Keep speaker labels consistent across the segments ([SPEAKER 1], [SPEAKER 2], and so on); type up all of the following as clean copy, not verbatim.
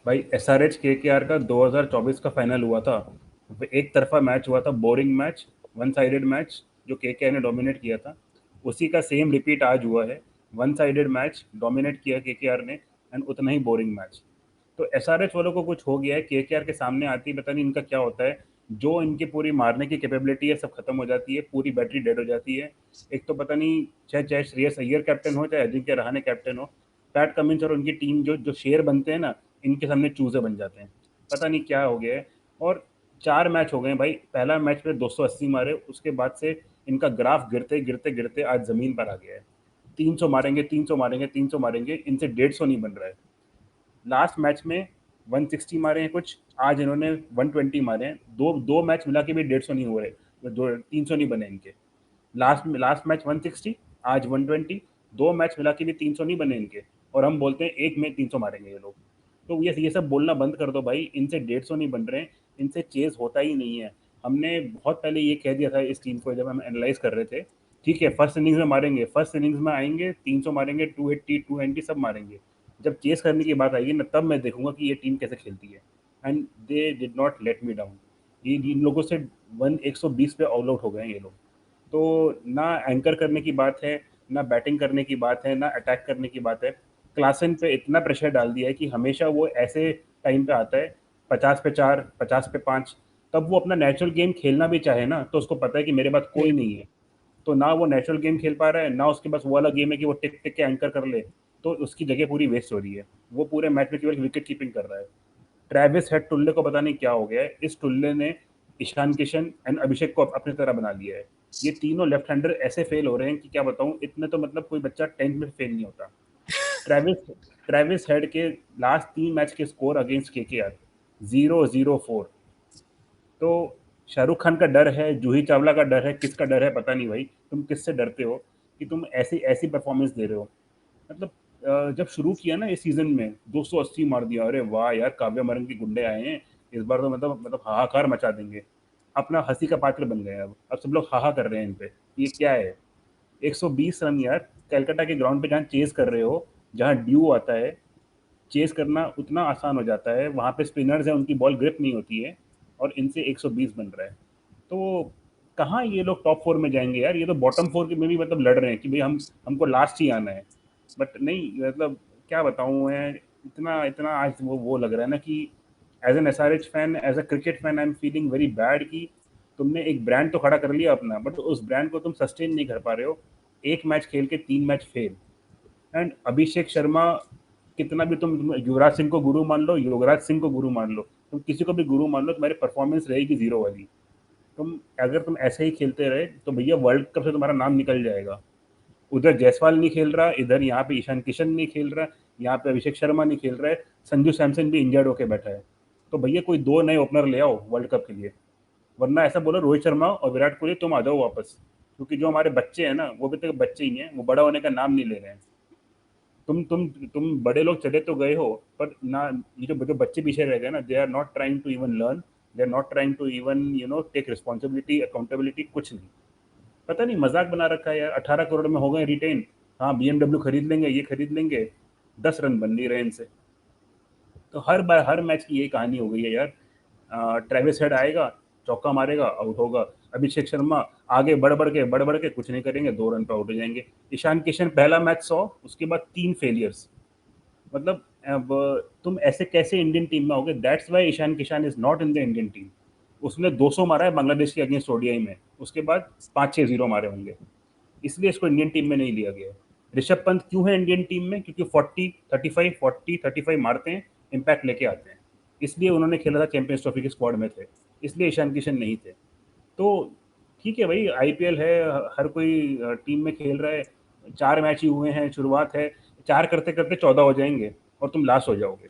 [SPEAKER 1] भाई SRH KKR का 2024 का फाइनल हुआ था। एक तरफा मैच हुआ था, boring match, one sided match, जो केकेआर ने डोमिनेट किया था। उसी का सेम रिपीट आज हुआ है। वन साइडेड मैच डोमिनेट किया केकेआर ने, एंड उतना ही बोरिंग मैच। तो एसआरएच वालों को कुछ हो गया है, केकेआर के सामने आती है, पता नहीं इनका क्या होता है। जो इनकी पूरी मारने की कैपेबिलिटी है सब खत्म हो जाती है, पूरी बैटरी डेड हो जाती है। एक तो पता नहीं, चाहे चाहे श्रेयस अय्यर कैप्टन हो, चाहे अजिंक्य रहाणे कैप्टन हो, पैट कमिंस और उनकी टीम जो जो शेर बनते हैं ना, इनके सामने चूजे बन जाते हैं। पता नहीं क्या हो गया है। और 4 मैच हो गए भाई, पहला मैच में 280 मारे, उसके बाद से इनका ग्राफ गिरते गिरते गिरते आज जमीन पर आ गया है। 300 मारेंगे, 300 मारेंगे, 300 मारेंगे, इनसे 150 नहीं बन रहा है। लास्ट मैच में 160 मारे हैं कुछ, आज इन्होंने 120 मारे हैं। दो दो मैच मिला के भी 150 नहीं हो रहे, तो दो 300 नहीं बने इनके। लास्ट मैच 160, आज 120। दो मैच मिला के भी 300 नहीं बने इनके, और हम बोलते हैं एक में 300 मारेंगे ये लोग। तो ये सब बोलना बंद कर दो भाई, इनसे 150 नहीं बन रहे हैं, इनसे चेज होता ही नहीं है। हमने बहुत पहले ये कह दिया था इस टीम को, जब हम एनालाइज कर रहे थे। ठीक है, फर्स्ट इनिंग्स में मारेंगे, फर्स्ट इनिंग्स में आएंगे 300 मारेंगे, 280 290 सब मारेंगे। जब चेस करने की बात आएगी ना, तब मैं देखूंगा कि ये टीम कैसे खेलती है। And they did not let me down. ये इन लोगों से 120 पे ऑल आउट हो गए हैं ये लोग। तो ना एंकर करने की बात है, ना बैटिंग करने की बात है, ना अटैक करने की बात है। क्लासन पे इतना प्रेशर डाल दिया है कि हमेशा वो ऐसे टाइम पे आता है, 50 पे 4, 50 पे 5। तब वो अपना नेचुरल गेम खेलना भी चाहे ना, तो उसको पता है कि मेरे पास कोई नहीं है। तो ना वो नेचुरल गेम खेल पा रहा है, ना उसके पास वो वाला गेम है कि वो टिक टिक के एंकर कर ले। तो उसकी जगह पूरी वेस्ट हो रही है। वो पूरे मैच में केवल विकेट कीपिंग कर रहा है। ट्रेविस हेड टुल्ले को पता नहीं क्या हो गया है। इस टुल्ले ने ईशान किशन एंड अभिषेक को अपनी तरह बना लिया है। ये तीनों लेफ्ट हैंडर ऐसे फेल हो रहे हैं कि क्या बताऊं, इतने तो मतलब कोई बच्चा 10th में फेल नहीं होता। ट्रेविस ट्रेविस हेड के लास्ट 3 मैच के स्कोर अगेंस्ट केकेआर 0-0-4। तो शाहरुख खान का डर है, जूही चावला का डर है, किसका डर है पता नहीं भाई। तुम किससे डरते हो कि तुम ऐसी ऐसी परफॉर्मेंस दे रहे हो। मतलब जब शुरू किया ना इस सीजन में 280 मार दिया, अरे वाह यार, काव्य मरन के गुंडे आए हैं। इस बार तो मतलब हाहाकार मचा देंगे। अपना हंसी का पात्र बन गए। अब सब लोग हाहा कर रहे हैं इन पे। ये क्या है? 120 रन यार, कलकत्ता के ग्राउंड पे जहाँ चेज कर रहे हो, जहाँ ड्यू आता है, चेस करना उतना आसान हो जाता है। वहाँ पे स्पिनर्स हैं, उनकी बॉल ग्रिप नहीं होती है, और इनसे 120 बन रहा है। तो कहाँ ये लोग टॉप 4 में जाएंगे यार? ये तो बॉटम 4 में भी मतलब लड़ रहे हैं कि भाई हम हमको लास्ट ही आना है। बट नहीं, मतलब क्या बताऊँ मैं। इतना इतना आज वो लग रहा है ना कि as an SRH fan, as a cricket fan, I am feeling very bad कि तुमने एक ब्रांड तो खड़ा कर लिया अपना, बट उस ब्रांड को तुम सस्टेन नहीं कर पा रहे हो। एक मैच खेल के 3 match fail. And Abhishek Sharma, कितना भी तुम युवराज सिंह को गुरु मान लो, युवराज सिंह को गुरु मान लो, तुम किसी को भी गुरु मान लो, तुम्हारी परफॉर्मेंस रहेगी जीरो वाली। तुम अगर तुम ऐसे ही खेलते रहे तो भैया वर्ल्ड कप से तुम्हारा नाम निकल जाएगा। उधर जायसवाल नहीं खेल रहा, इधर यहाँ पे ईशान किशन नहीं खेल रहा, यहाँ पे अभिषेक शर्मा नहीं खेल रहा है, संजू सैमसन भी इंजर्ड होके बैठा है। तो भैया कोई दो नए ओपनर ले आओ वर्ल्ड कप के लिए। वरना ऐसा बोलो रोहित शर्मा और विराट कोहली तुम आ जाओ वापस। क्योंकि जो हमारे बच्चे हैं ना, वो भी तो बच्चे ही हैं, वो बड़ा होने का नाम नहीं ले रहे हैं। तुम बड़े लोग चले तो गए हो, पर ना, ये जो जो बच्चे पीछे रह गए ना, they are not trying to even learn. They are not trying to even take responsibility, accountability, कुछ नहीं। पता नहीं मजाक बना रखा है यार। 18 करोड़ में हो गए रिटेन। हाँ, बीएमडब्ल्यू खरीद लेंगे, ये खरीद लेंगे। 10 रन बन नहीं रहे इनसे। तो हर बार हर मैच की यही कहानी हो गई है यार। ट्रेविस हेड आएगा, चौका मारेगा, आउट होगा। अभिषेक शर्मा आगे बढ़ बढ़ के कुछ नहीं करेंगे, 2 रन पे आउट हो जाएंगे। ईशान किशन पहला मैच 100, उसके बाद 3 फेलियर्स। मतलब अब तुम ऐसे कैसे इंडियन टीम में होगे? That's why Ishan Kishan is not in the Indian team. उसने 200 मारा है बांग्लादेश के अगेंस्ट ओडीआई में, उसके बाद 5-6 जीरो मारे होंगे। इसलिए इसको इंडियन टीम में नहीं लिया गया है। ऋषभ पंत क्यों है इंडियन टीम में? क्योंकि 40-35 मारते हैं, इम्पैक्ट लेके आते हैं। इसलिए उन्होंने खेला था, चैंपियंस ट्रॉफी के स्क्वाड में थे। इसलिए ईशान किशन नहीं थे। तो ठीक है भाई, आईपीएल है, हर कोई टीम में खेल रहा है। 4 मैच ही हुए हैं, शुरुआत है। 4 करते करते 14 हो जाएंगे, और तुम लास्ट हो जाओगे।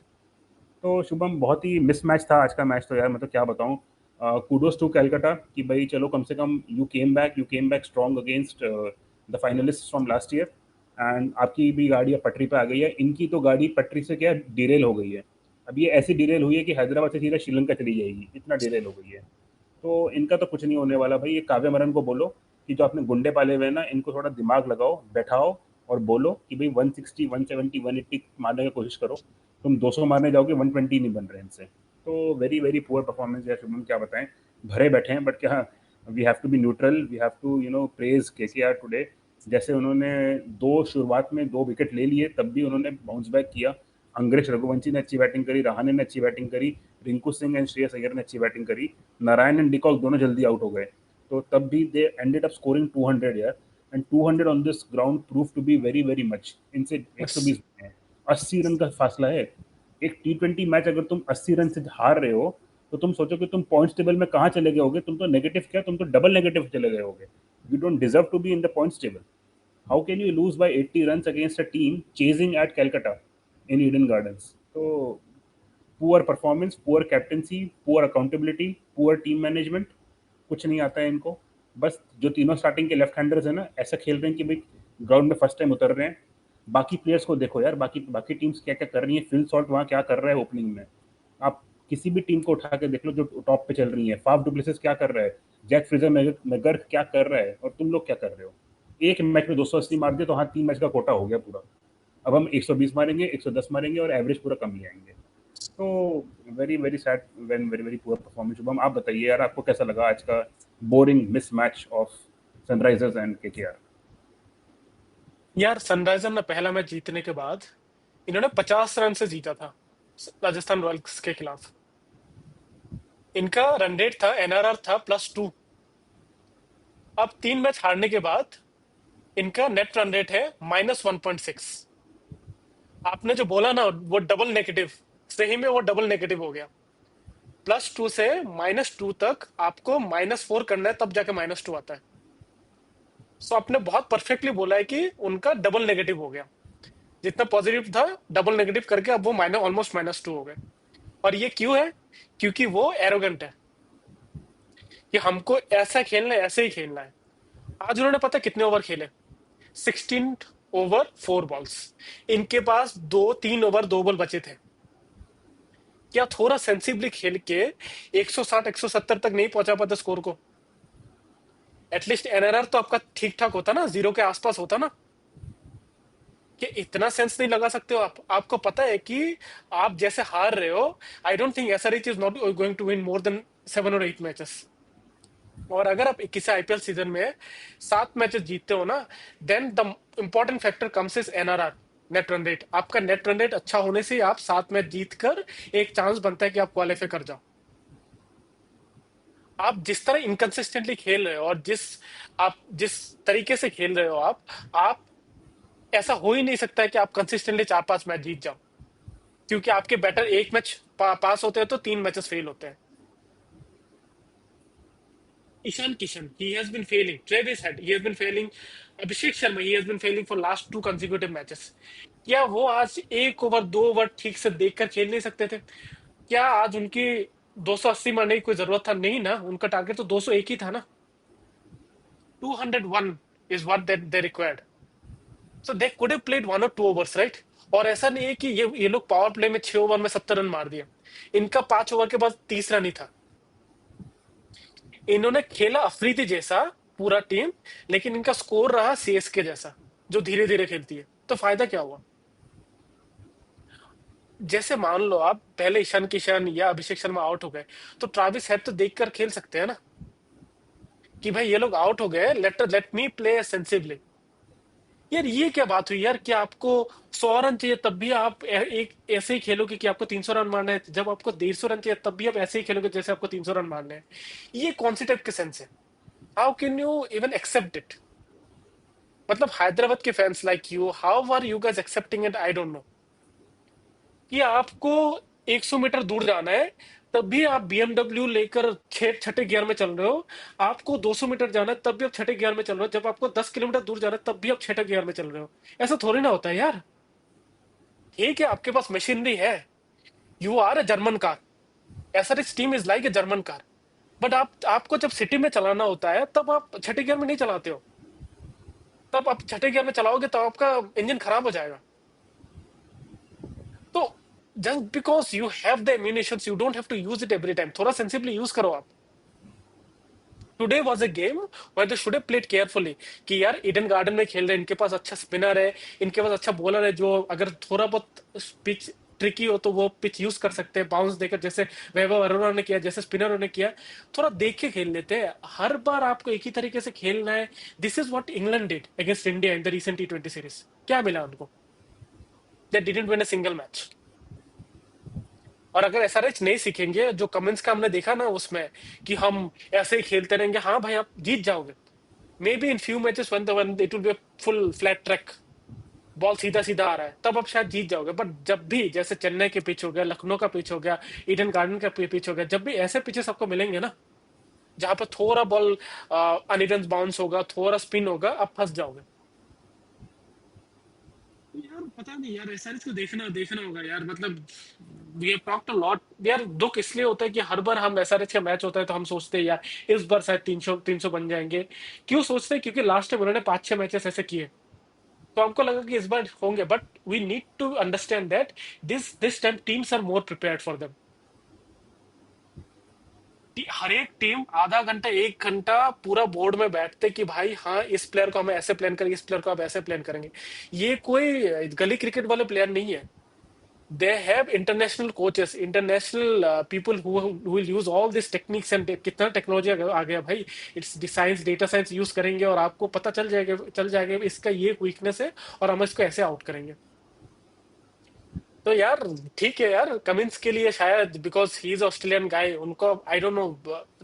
[SPEAKER 1] तो शुभम, बहुत ही मिस मैच था आज का मैच तो यार, मैं तो क्या बताऊं। कूडोज टू कैलकाटा कि भाई चलो, कम से कम you came back strong against the finalist from last year. And आपकी भी गाड़ी अब पटरी पे आ गई है, इनकी तो गाड़ी पटरी से क्या डिरेल हो गई है। अब ये ऐसी डिरेल हुई है कि हैदराबाद से सीधा श्रीलंका चली जाएगी, इतना डिरेल हो गई है। तो इनका तो कुछ नहीं होने वाला भाई। ये काव्य मरन को बोलो कि जो आपने गुंडे पाले हुए हैं ना, इनको थोड़ा दिमाग लगाओ, बैठाओ, और बोलो कि भाई 160 170 180 मारने की कोशिश करो, तुम 200 मारने जाओगे 120 नहीं बन रहे इनसे। तो वेरी वेरी पुअर परफॉर्मेंस है शुभम, क्या बताएं। भरे बैठे हैं, बट क्या, we have to be neutral, we have to praise KKR today. जैसे उन्होंने दो शुरुआत में 2 विकेट ले लिए, तब भी उन्होंने बाउंस बैक किया। अंग्रेज रघुवंशी ने अच्छी बैटिंग करी, रहाणे ने अच्छी बैटिंग करी, रिंकू सिंह एंड श्रेयस अय्यर ने अच्छी बैटिंग करी, नारायण एंड डिकॉक दोनों जल्दी आउट हो गए। तो तब भी दे एंडेड अप स्कोरिंग 200 यार, and 200 on this ground prove to be very very much. इनसे
[SPEAKER 2] बस
[SPEAKER 1] 120 है, 80 रन का फासला है। एक T20 मैच अगर तुम 80 रन से हार रहे हो, तो तुम सोचो कि तुम पॉइंट्स टेबल में कहाँ चले गए होगे। तुम तो नेगेटिव क्या, तुम तो डबल नेगेटिव चले गए होगे। You don't deserve to be in the points table. How can you lose by 80 runs against a team chasing at Calcutta in Eden Gardens? तो poor performance, poor captaincy, poor accountability, poor team management, कुछ नहीं आता है इनको। बस जो तीनों स्टार्टिंग के लेफ्ट हैंडर्स है ना, ऐसा खेल रहे हैं कि भाई ग्राउंड में फर्स्ट टाइम उतर रहे हैं। बाकी प्लेयर्स को देखो यार, बाकी बाकी टीम्स क्या क्या कर रही हैं। फिल सॉल्ट वहाँ क्या कर रहा है ओपनिंग में, आप किसी भी टीम को उठा के देख लो जो टॉप पे चल रही है। फाफ डुप्लेसिस क्या कर रहा है, जैक फ्रीजर मैगर क्या कर रहा है, और तुम लोग क्या कर रहे हो। एक मैच में 280 मार दिए तो हाँ, 3 मैच का कोटा हो गया पूरा। अब हम 120 मारेंगे, 110 मारेंगे और एवरेज पूरा कम ले आएंगे। तो very very sad when very very poor performance. Shubham आप बताइए यार, आपको कैसा लगा आज का boring miss match of Sunrisers and KKR?
[SPEAKER 2] यार, सनराइजर ने पहला मैच जीतने के बाद इन्होंने 50 रन से जीता था राजस्थान रॉयल्स के खिलाफ। इनका रन रेट था, एनआरआर था +2। अब 3 मैच हारने के बाद इनका नेट रन रेट है -1.6। आपने जो बोला ना वो डबल नेगेटिव, सही में वो डबल नेगेटिव हो गया। +2 से -2 तक आपको -4 करना है, तब जाके -2 आता है। सो आपने बहुत परफेक्टली बोला है कि उनका डबल नेगेटिव हो गया। जितना पॉजिटिव था डबल नेगेटिव करके अब वो माइनस ऑलमोस्ट -2 हो गए। और ये क्यों है? क्योंकि वो एरोगेंट है कि हमको ऐसा खेलना है, ऐसे ही खेलना है। आज उन्होंने पता है कितने ओवर खेले? 16 ओवर 4 बॉल्स। इनके पास 2 3 ओवर 2 बॉल बचे थे। क्या थोड़ा सेंसिबली खेल के 160 170 तक नहीं पहुंचा पाते स्कोर को? एटलीस्ट एनआरआर तो आपका ठीक ठाक होता ना, 0 के आसपास होता ना। कि इतना सेंस नहीं लगा सकते हो आप? आपको पता है कि आप जैसे हार रहे हो। I don't think SRH is not going to win more than 7 और 8 मैचेस। और अगर आप किसी आईपीएल सीजन में 7 मैचेस जीतते हो ना, then the important factor comes is NRR, net run rate. आपका नेट रन रेट अच्छा होने से आप 7 मैच जीत कर एक चांस बनता है कि आप क्वालिफाई कर जाओ। आप जिस तरह इनकंसिस्टेंटली खेल रहे हो और आप जिस तरीके से खेल रहे हो, आप ऐसा हो ही नहीं सकता है कि आप कंसिस्टेंटली 4 5 मैच जीत जाओ। क्योंकि आपके बैटर एक मैच पास होते हैं तो 3 मैचेस फेल होते हैं। Ishan Kishan, he has been failing. Travis Head, he has been failing. Abhishek Sharma, he has been failing for last 2 consecutive matches. क्या वो आज 1 ओवर 2 ओवर ठीक से देखकर खेल नहीं सकते थे? क्या आज उनकी 280 मारने की कोई जरूरत था? नहीं ना, उनका टारगेट तो 201 ही था ना। 201 is what they required. So they could have played 1 or 2 overs, right? और ऐसा नहीं है कि ये लोग पावर प्ले में 6 ओवर में 70 रन मार दिए। इनका 5 ओवर के बाद 30 रन ही था। इन्होंने खेला अफरीदी जैसा पूरा टीम, लेकिन इनका स्कोर रहा सीएसके जैसा जो धीरे धीरे खेलती है। तो फायदा क्या हुआ? जैसे मान लो आप पहले ईशान किशन या अभिषेक शर्मा आउट हो गए, तो ट्राविस हेड तो देखकर खेल सकते हैं ना कि भाई ये लोग आउट हो गए, let let me play sensibly. यार ये क्या बात हुई यार? कि आपको 100 रन चाहिए तब भी आप एक ऐसे ही खेलोगे कि आपको 300 रन मारना है? जब आपको 150 रन चाहिए तब भी आप ऐसे ही खेलोगे जैसे आपको 300 रन मारने हैं? ये कौन सी टाइप के सेंस है? How can you even accept it? मतलब हैदराबाद के fans like you, how are you guys accepting it? I don't know. कि आपको 100 मीटर दूर जाना है तब भी आप बीएमडब्ल्यू लेकर छठे गियर में चल रहे हो। आपको 200 मीटर जाना है तब भी आप छठे गियर में चल रहे हो। जब आपको 10 किलोमीटर दूर जाना है तब भी आप छठे गियर में चल रहे हो। ऐसा थोड़ी ना होता है यार। ठीक है, आपके पास मशीनरी है, you are a German car, ऐसा this team is like a German car. But आपको जब सिटी में चलाना होता है तब आप छठे गियर में नहीं चलाते हो। तब आप छठे गियर में चलाओगे तो आपका इंजन खराब हो जाएगा। तो just because you have the ammunition, you don't have to use it every time. थोड़ा सेंसिबली यूज करो आप। Today was a game where they should have played carefully कि यार ईडन गार्डन में खेल रहे हैं, इनके पास अच्छा स्पिनर है, इनके पास अच्छा बॉलर है, जो अगर थोड़ा बहुत पिच ट्रिकी हो तो वो पिच यूज कर सकते हैं बाउंस देकर, जैसे वैभव अरोड़ा ने किया, जैसे स्पिनरों ने किया। थोड़ा देख के खेल लेते हैं, हर बार आपको एक ही तरीके से खेलना है। This is what England did against India in the recent T20 series. क्या मिला उनको? They didn't win a single match. और अगर एसआरएच नहीं सीखेंगे, जो कमेंट्स का हमने देखा ना उसमें, कि हम ऐसे ही खेलते रहेंगे, हाँ भाई आप जीत जाओगे। May be in few matches one it will be full flat track, ball सीधा सीधा आ रहा है, तब आप शायद जीत जाओगे। बट जब भी जैसे चेन्नई के पिच हो गया, लखनऊ का पिच हो गया, ईडन गार्डन का पिच हो गया, जब भी ऐसे पिचेस आपको मिलेंगे ना, जहां पर थोड़ा बॉल अनइवन बाउंस होगा, थोड़ा स्पिन होगा, आप फंस जाओगे। यार पता नहीं यार, एसआरएच को देखना देखना होगा यार, मतलब we have talked a lot यार। दुख इसलिए होता है कि हर बार हम एसआरएच का मैच होता है तो हम सोचते हैं यार इस बार शायद 300 बन जाएंगे। क्यों सोचते हैं? क्योंकि लास्ट टाइम उन्होंने 5-6 मैचेस ऐसे किए, तो हमको लगा कि इस बार होंगे। But we need to understand that this time teams are more prepared for them. हर एक टीम आधा घंटा 1 घंटा पूरा बोर्ड में बैठते कि भाई हाँ इस प्लेयर को हमें ऐसे प्लान करेंगे, इस प्लेयर को आप ऐसे प्लान करेंगे। ये कोई गली क्रिकेट वाले प्लेयर नहीं है। they have international coaches, international people who will use all these techniques and कितना टेक्नोलॉजी आ गया भाई। It's science, data science use करेंगे और आपको पता चल जाएगा इसका ये वीकनेस है और हम इसको ऐसे आउट करेंगे। तो यार ठीक है यार, कमिंस के लिए शायद because he is Australian guy, उनको I don't know,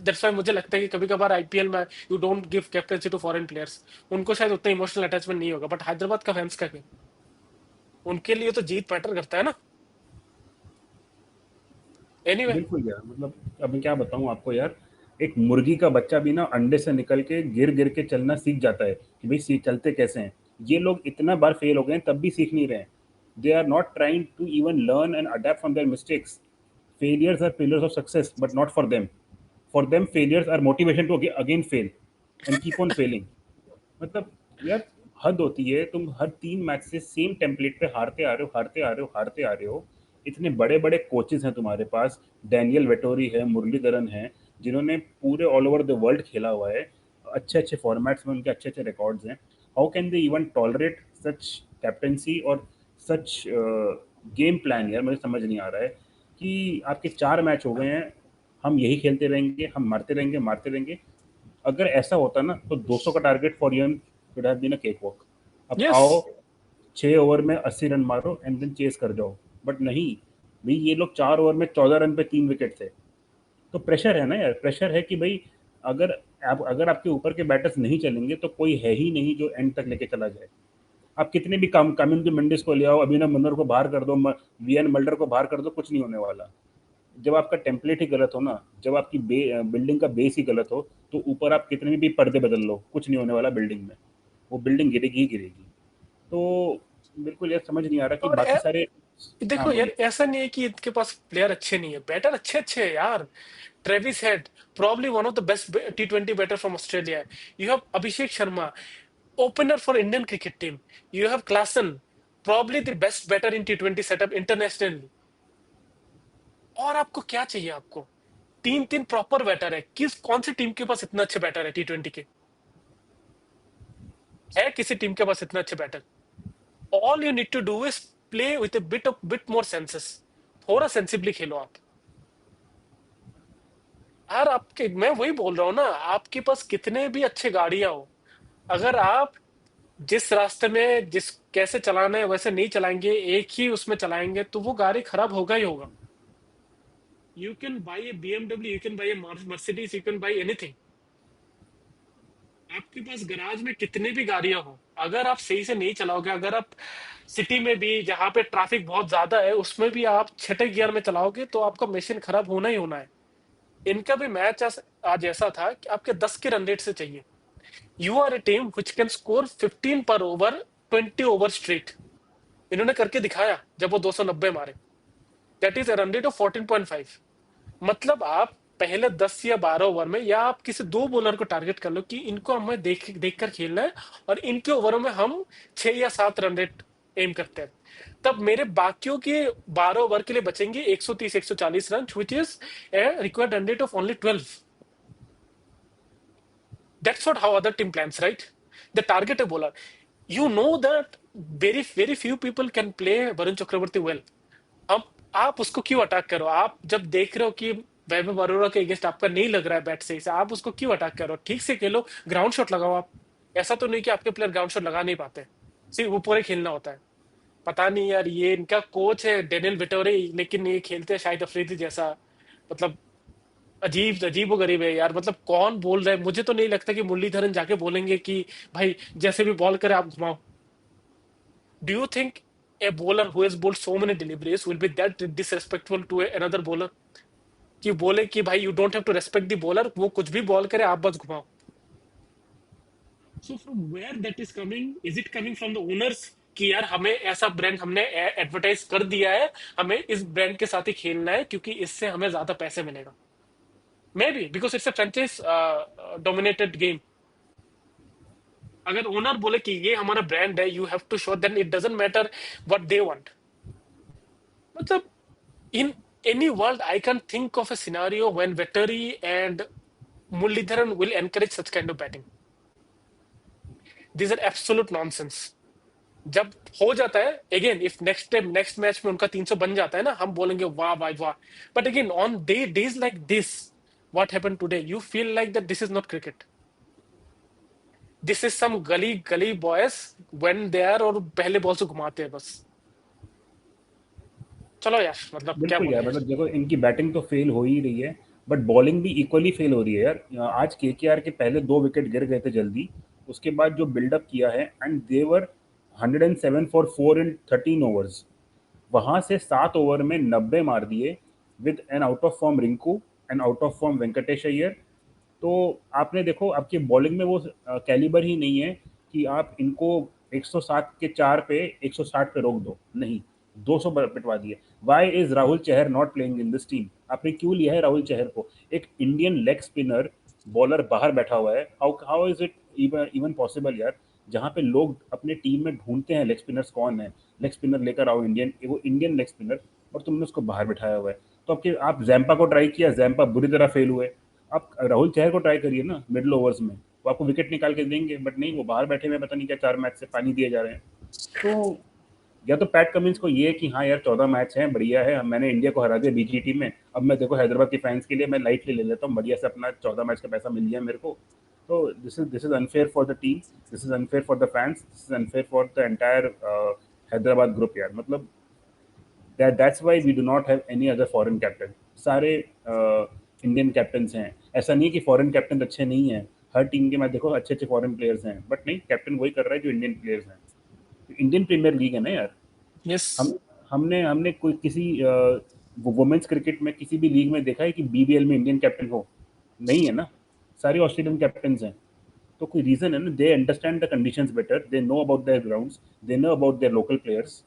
[SPEAKER 2] that's why मुझे लगता है कि कभी कभार आईपीएल में you don't give captaincy to foreign players. उनको शायद उतना इमोशनल अटैचमेंट नहीं होगा। बट हैदराबाद का फैंस का क्या? उनके लिए तो जीत मैटर करता है ना। एनीवे anyway,
[SPEAKER 1] बिल्कुल यार, मतलब अब मैं क्या बताऊं आपको यार। एक मुर्गी का बच्चा भी ना अंडे से निकल के गिर गिर के चलना सीख जाता है कि भाई सीख चलते कैसे हैं। ये लोग इतना बार फेल हो गए हैं तब भी सीख नहीं रहे हैं। They are not trying to even learn and adapt from their mistakes. Failures are pillars of success but not for them. For them failures are motivation to again fail and keep on failing. मतलब यार, हद होती है। तुम हर 3 match से same template पे हारते आ रहे हो, हारते आ रहे हो, हारते आ रहे हो। इतने बड़े बड़े कोचेस हैं तुम्हारे पास। डैनियल वेटोरी है, मुरलीधरन है, जिन्होंने पूरे ऑल ओवर द वर्ल्ड खेला हुआ है। अच्छे अच्छे फॉर्मेट्स में उनके अच्छे अच्छे रिकॉर्ड्स हैं। How can they even tolerate such captaincy और सच गेम प्लान? यार मुझे समझ नहीं आ रहा है कि आपके 4 मैच हो गए हैं, हम यही खेलते रहेंगे, हम मारते रहेंगे, मारते रहेंगे। अगर ऐसा होता ना तो 200 का target for you should have been a cakewalk. अब
[SPEAKER 2] यस।
[SPEAKER 1] आओ, 6 ओवर में 80 रन मारो एंड देन चेस कर जाओ। बट नहीं भाई, ये लोग 4 ओवर में 14 रन पे 3 विकेट थे। तो प्रेशर है ना यार, प्रेशर है कि भाई अगर अगर आपके ऊपर के बैटर्स नहीं चलेंगे तो कोई है ही नहीं जो एंड तक लेके चला जाए। आप कितने भी काम कामिंग मंडिस को ले आओ, अभिनव मन्नर को बाहर कर दो, वीएन मल्डर को बाहर कर दो, कुछ नहीं होने वाला। जब आपका टेम्पलेट ही गलत हो ना, जब आपकी बिल्डिंग का बेस ही गलत हो, तो ऊपर आप कितने भी पर्दे बदल लो, कुछ नहीं होने वाला बिल्डिंग में। वो बिल्डिंग गिरेगी ही गिरेगी। तो बिल्कुल यार समझ नहीं आ रहा कि
[SPEAKER 2] और
[SPEAKER 1] बाकी सारे। हाँ
[SPEAKER 2] देखो यार,
[SPEAKER 1] बोलिए।
[SPEAKER 2] ऐसा नहीं है कि इनके पास प्लेयर अच्छे नहीं है, बैटर अच्छे अच्छे है यार। Travis Head probably one of the best T20 batter from Australia. You have Abhishek Sharma, opener for Indian cricket team. You have Klaasen, probably the best batter in T20 setup internationally. और आपको क्या चाहिए? आपको तीन तीन प्रॉपर बैटर है। कौन सी team के पास इतना अच्छे बैटर है T20 के? है किसी टीम के पास इतना अच्छे batter? All you need to do is play with a bit more senses. थोड़ा सेंसिबली खेलो आप। यार आपके, मैं वही बोल रहा हूँ ना, आपके पास कितने भी अच्छे गाड़ियां हो, अगर आप जिस रास्ते में जिस कैसे चलाना है वैसे नहीं चलाएंगे, एक ही उसमें चलाएंगे, तो वो गाड़ी खराब होगा ही होगा। You can buy A BMW, you can buy A Mercedes, you can buy anything. आपके पास गराज में कितने भी गाड़ियां हो, अगर आप सही से नहीं चलाओगे, अगर आप सिटी में भी जहां पे ट्रैफिक बहुत ज्यादा है उसमें भी आप छठे गियर में चलाओगे, तो आपका मशीन खराब होना ही होना है। इनका भी मैच आज ऐसा था कि आपके 10 के रन रेट से चाहिए। You are a team which can score 15 पर ओवर, 20 ओवर स्ट्रेट। इन्होंने करके दिखाया जब वो 290 मारे। That is run rate of 14.5। मतलब आप पहले 10 या 12 ओवर में, या आप किसी दो बॉलर को टारगेट कर लो कि इनको हमें देख कर खेलना है, और इनके ओवरों में हम 6 या 7 रन रेट एम करते हैं। तब मेरे बाकियों के 12 ओवर के लिए बचेंगे 130-140 run, which is required run rate of only 12। That's not how other team plans, right? They target a bowler. You know that very few people can play Varun Chakravarti well. अब आप उसको क्यों attack करो? आप जब देख रहे हो कि वैभव अरोड़ा के अगेंस्ट आपका नहीं लग रहा है बैट सही से, आप उसको क्यों अटैक करो? ठीक से खेलो, ग्राउंड शॉट लगाओ आप। ऐसा तो नहीं कि आपके प्लेयर ग्राउंड शॉट लगा नहीं पाते, सिर्फ ऊपर ही खेलना होता है। पता नहीं यार, ये इनका कोच है डेनियल विटोरे, लेकिन ये खेलते हैं शाहिद अफरीदी जैसा। मतलब अजीब अजीब व गरीब है यार। मतलब कौन बोल रहा है? मुझे तो नहीं लगता कि मुरलीधरन जाके बोलेंगे कि भाई जैसे भी बॉल करे आप घुमाओ। Do you think a bowler who has bowled so many deliveries will be that disrespectful to another bowler कि बोले कि भाई you don't have to respect the bowler, वो कुछ भी बॉल करे आप बस घुमाओ। So from where that is coming? Is it coming from the owners कि यार हमें ऐसा ब्रांड हमने एडवर्टाइज कर दिया है, हमें इस ब्रांड के साथ ही खेलना है क्योंकि इससे हमें ज्यादा पैसे मिलेगा? Maybe because it's a franchise dominated game. अगर ओनर बोले कि ये हमारा ब्रांड है, you have to show, then it doesn't matter what they want. मतलब in any world, I can't think of a scenario when Vettori and Mullidharan will encourage such kind of batting. These are absolute nonsense. जब हो जाता है again, if next match में उनका 300 बन जाता है ना, हम बोलेंगे वाह भाई वाह। But again on days like this, what happened today, you feel like that this is not cricket, this is some gali gali boys when they are, और पहले बॉल से घुमाते हैं बस। चलो यार, मतलब क्या
[SPEAKER 1] बिल्कुल
[SPEAKER 2] बोले
[SPEAKER 1] यार,
[SPEAKER 2] यार।
[SPEAKER 1] मतलब देखो इनकी बैटिंग तो फेल हो ही रही है, बट बॉलिंग भी इक्वली फेल हो रही है यार। आज केकेआर के पहले 2 विकेट गिर गए थे जल्दी, उसके बाद जो बिल्डअप किया है, and they were 107 for 4 in 13 overs। वहां से 7 ओवर में 90 मार दिए, with an out of form Rinku and out of form Venkatesh Iyer. तो आपने देखो आपकी बॉलिंग में वो कैलिबर ही नहीं है कि आप इनको 107 के 4 पे 160 पे रोक दो, नहीं, 200 पिटवा दिए। Why is Rahul Chahar not playing in this team? आपने क्यों लिया है राहुल चहर को? एक इंडियन लेग स्पिनर बॉलर बाहर बैठा हुआ है, how how is it even even possible यार? जहाँ पे लोग अपने टीम में ढूंढते हैं लेग स्पिनर्स कौन है, लेग स्पिनर लेकर आओ इंडियन, वो इंडियन लेग स्पिनर, और तुमने उसको बाहर बिठाया हुआ है। तो आप जैम्पा को ट्राई किया, जैम्पा बुरी तरह फेल हुए। आप राहुल चहर को ट्राई करिए ना मिडिल ओवर्स में, वो आपको विकेट निकाल के देंगे, बट नहीं, वो बाहर बैठे हुए पता नहीं क्या 4 मैच से पानी दिए जा रहे हैं। तो या तो पैट कमिंस को ये है कि हाँ यार 14 मैच हैं, बढ़िया है, मैंने इंडिया को हरा दिया बीजीटी में, अब मैं देखो हैदराबाद के फैंस के लिए मैं लाइटली ले लेता हूँ, बढ़िया से अपना 14 मैच का पैसा मिल गया मेरे को। तो this is unfair for the team, this is unfair for the fans, this is unfair for the entire Hyderabad group यार। मतलब that's why we do not have any other foreign captain. सारे इंडियन कैप्टन्स हैं। ऐसा नहीं कि foreign captain अच्छे नहीं हैं, हर टीम के मैं देखो अच्छे अच्छे फॉरेन प्लेयर्स हैं, बट नहीं, कैप्टन वही कर रहा है जो इंडियन प्लेयर्स हैं। इंडियन प्रीमियर लीग है ना यार।
[SPEAKER 2] यस।
[SPEAKER 1] हम हमने हमने कोई किसी वुमेन्स क्रिकेट में किसी भी लीग में देखा है कि बीबीएल में इंडियन कैप्टन हो? नहीं है ना, सारे ऑस्ट्रेलियन कैप्टन्स हैं। तो कोई रीजन है ना, they understand the conditions better, they know about their grounds, they know about their local players.